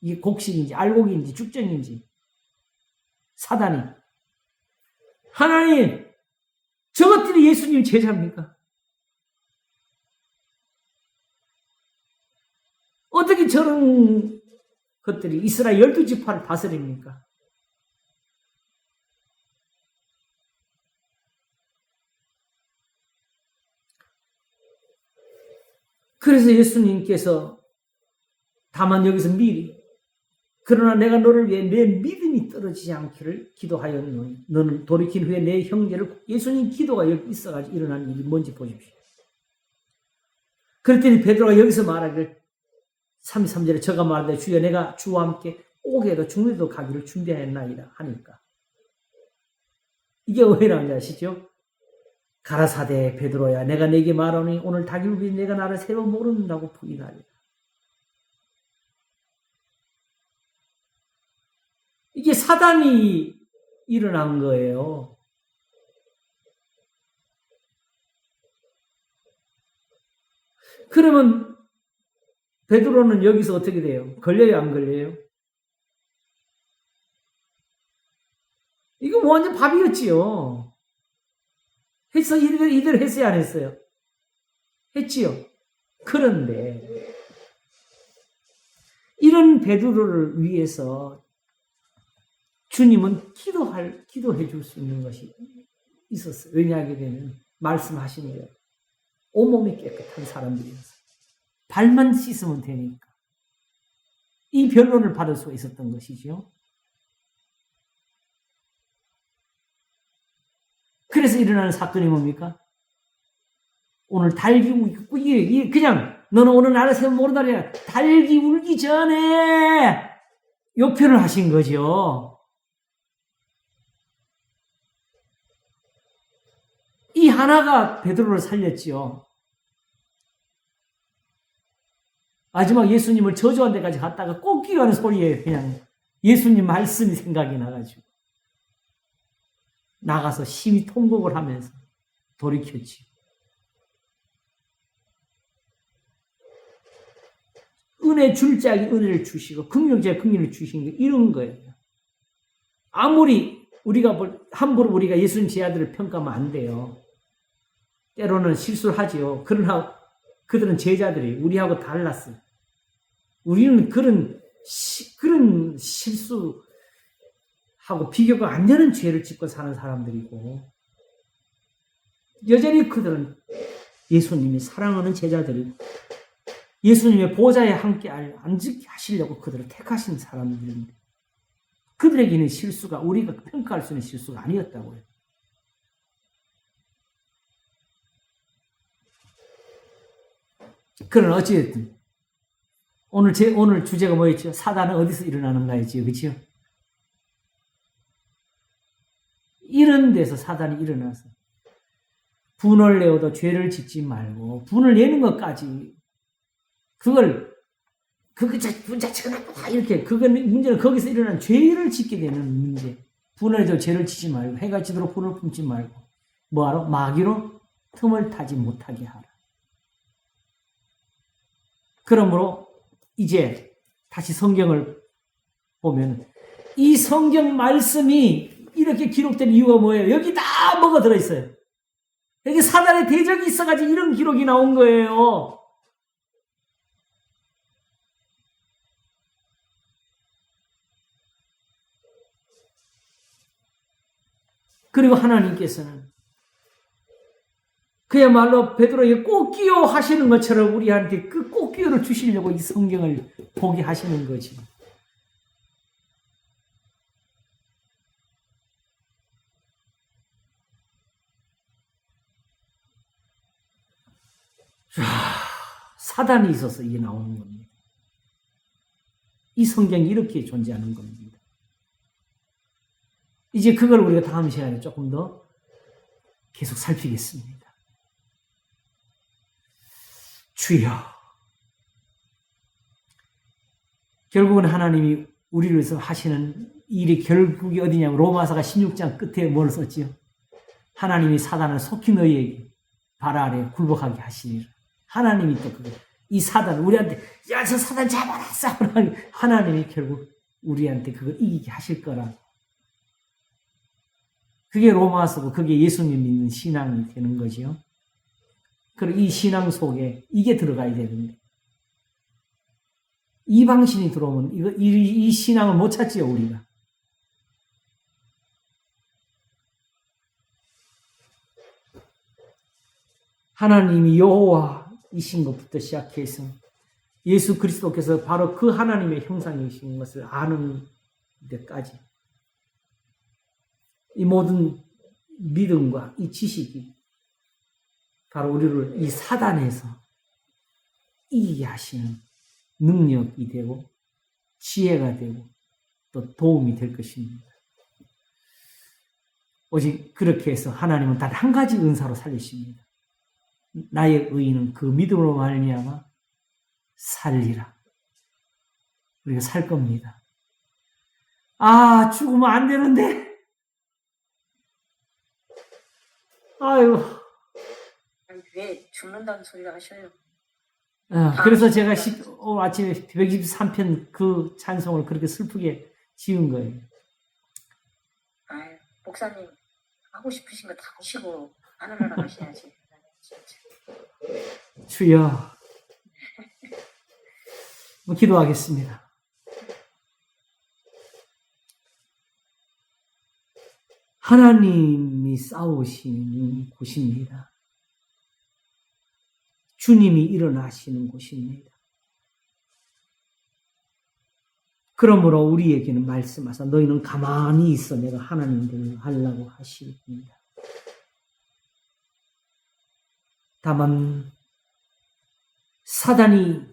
이게 곡식인지 알곡인지 쭉정인지 사단이 하나님 저것들이 예수님 제자입니까? 어떻게 저런 것들이 이스라엘 12지파를 다스립니까? 그래서 예수님께서 다만 여기서 미리 그러나 내가 너를 위해 내 믿음이 떨어지지 않기를 기도하였노니 너는 돌이킨 후에 내 형제를 예수님 기도가 여기 있어가지고 일어난 일이 뭔지 보십시오. 그랬더니 베드로가 여기서 말하기를 33절에 저가 말하되 주여 내가 주와 함께 오게도 중에도 가기를 준비하였나이다 하니까 이게 왜 나온지 아시죠? 가라사대 베드로야 내가 네게 말하니 오늘 닭을 위해 내가 나를 세 번 모른다고 부인하리라. 이게 사단이 일어난 거예요. 그러면 베드로는 여기서 어떻게 돼요? 걸려요, 안 걸려요? 이거 완전 밥이었지요. 했어, 이들 했어요, 안 했어요? 했지요. 그런데 이런 베드로를 위해서 주님은 기도해 줄 수 있는 것이 있었어요. 왜냐하게 되면 말씀하신 대로 온몸이 깨끗한 사람들이었어요. 발만 씻으면 되니까. 이 변론을 받을 수가 있었던 것이죠. 그래서 일어나는 사건이 뭡니까? 오늘 닭이 울고, 이게 그냥, 너는 오늘 나를 세번 모른다냐. 닭이 울기 전에 요편을 하신 거죠. 이 하나가 베드로를 살렸지요. 마지막 예수님을 저주한 데까지 갔다가 꺾기가 하는 소리에 그냥 예수님 말씀이 생각이 나가지고 나가서 심히 통곡을 하면서 돌이켰지. 은혜 줄 자에게 은혜를 주시고 긍휼 자에게 긍휼을 주시는 게 이런 거예요. 아무리 함부로 우리가 예수님 제 아들을 평가하면 안 돼요. 때로는 실수를 하지요. 그러나 그들은 제자들이 우리하고 달랐어요. 우리는 그런 실수하고 비교가 안 되는 죄를 짓고 사는 사람들이고, 여전히 그들은 예수님이 사랑하는 제자들이고, 예수님의 보좌에 함께 앉게 하시려고 그들을 택하신 사람들인데, 그들에게는 실수가 우리가 평가할 수 있는 실수가 아니었다고요. 그러나 어찌됐든 오늘 주제가 뭐였죠? 사단은 어디서 일어나는가였지요, 그렇죠? 이런 데서 사단이 일어나서 분을 내어도 죄를 짓지 말고, 분을 내는 것까지 그거 자체가 나쁘다 이렇게, 문제는 거기서 일어난 죄를 짓게 되는 문제. 분을 내도 죄를 짓지 말고, 해가 지도록 분을 품지 말고, 뭐하러? 마귀로 틈을 타지 못하게 하라. 그러므로 이제 다시 성경을 보면 이 성경 말씀이 이렇게 기록된 이유가 뭐예요? 여기 다 뭐가 들어있어요? 여기 사단의 대적이 있어가지고 이런 기록이 나온 거예요. 그리고 하나님께서는 그야말로 베드로에게 꼭기요 하시는 것처럼 우리한테 그 꼭기요를 주시려고 이 성경을 보게 하시는 거지. 사단이 있어서 이게 나오는 겁니다. 이 성경이 이렇게 존재하는 겁니다. 이제 그걸 우리가 다음 시간에 조금 더 계속 살피겠습니다. 주여, 결국은 하나님이 우리를 위해서 하시는 일이 결국이 어디냐면 로마서가 16장 끝에 뭘 썼지요? 하나님이 사단을 속히 너희에게 발 아래 굴복하게 하시리라. 하나님이 또 이 사단, 우리한테 야, 저 사단 잡아라, 싸우라. 하나님이 결국 우리한테 그걸 이기게 하실 거라. 그게 로마서고 그게 예수님 믿는 신앙이 되는 거죠. 그리고 이 신앙 속에 이게 들어가야 되는데, 이 방신이 들어오면 이 신앙을 못 찾지요, 우리가. 하나님이 여호와이신 것부터 시작해서 예수 그리스도께서 바로 그 하나님의 형상이신 것을 아는 데까지 이 모든 믿음과 이 지식이 바로 우리를 이 사단에서 이기게 하시는 능력이 되고 지혜가 되고 또 도움이 될 것입니다. 오직 그렇게 해서 하나님은 단 한 가지 은사로 살리십니다. 나의 의인은 그 믿음으로 말미암아 살리라. 우리가 살 겁니다. 아, 죽으면 안 되는데. 아유. 왜 죽는다는 소리를 하셔요? 그래서 제가 오늘 아침에 123편 그 찬송을 그렇게 슬프게 지은 거예요. 아유, 목사님 하고 싶으신 거 다 하시고 하늘나라 가셔야지. 주여, 기도하겠습니다. 하나님이 싸우시는 곳입니다. 주님이 일어나시는 곳입니다. 그러므로 우리에게는 말씀하사 너희는 가만히 있어 내가 하나님들을 하려고 하십니다. 다만 사단이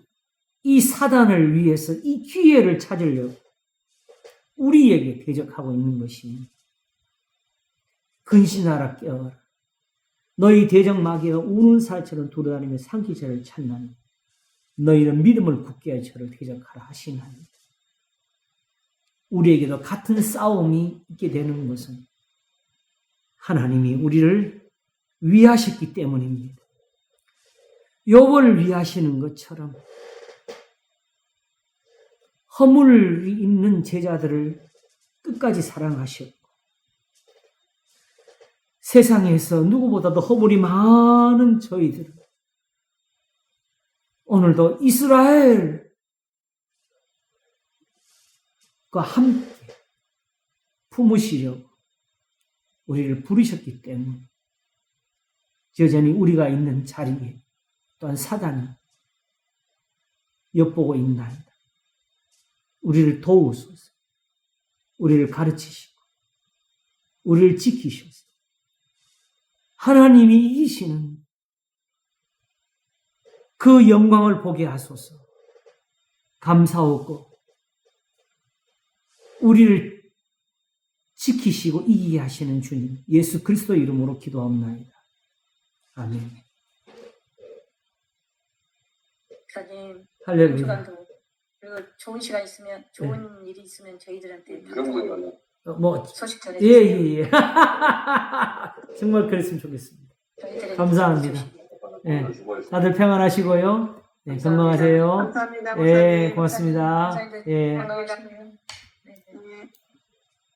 이 사단을 위해서 이 기회를 찾으려고 우리에게 대적하고 있는 것입니다. 근신하라 깨어라. 너희 대적 마귀가 우는 살처럼 돌아다니며 상기자를 찾나니 너희는 믿음을 굳게 할 저를 대적하라 하시나니. 우리에게도 같은 싸움이 있게 되는 것은 하나님이 우리를 위하셨기 때문입니다. 욥을 위하시는 것처럼 허물이 있는 제자들을 끝까지 사랑하셨고 세상에서 누구보다도 허물이 많은 저희들을 오늘도 이스라엘과 함께 품으시려고 우리를 부르셨기 때문에 여전히 우리가 있는 자리에 또한 사단이 엿보고 있나이다. 우리를 도우소서. 우리를 가르치시고 우리를 지키셔서 하나님이 이기시는 그 영광을 보게 하소서. 감사하고 우리를 지키시고 이기게 하시는 주님 예수 그리스도 이름으로 기도합나이다. 아멘. 목사님, 할렐루야. 주간도 그리고 좋은 시간 있으면 좋은 일이 있으면 저희들한테 뭐 소식 전해주세요. 예. 정말 그랬으면 좋겠습니다. 저희들의 감사합니다. 소식이. 예. 다들 평안하시고요. 네, 건강하세요. 감사합니다. 예, 고맙습니다. 감사합니다. 예. 건강하시고요.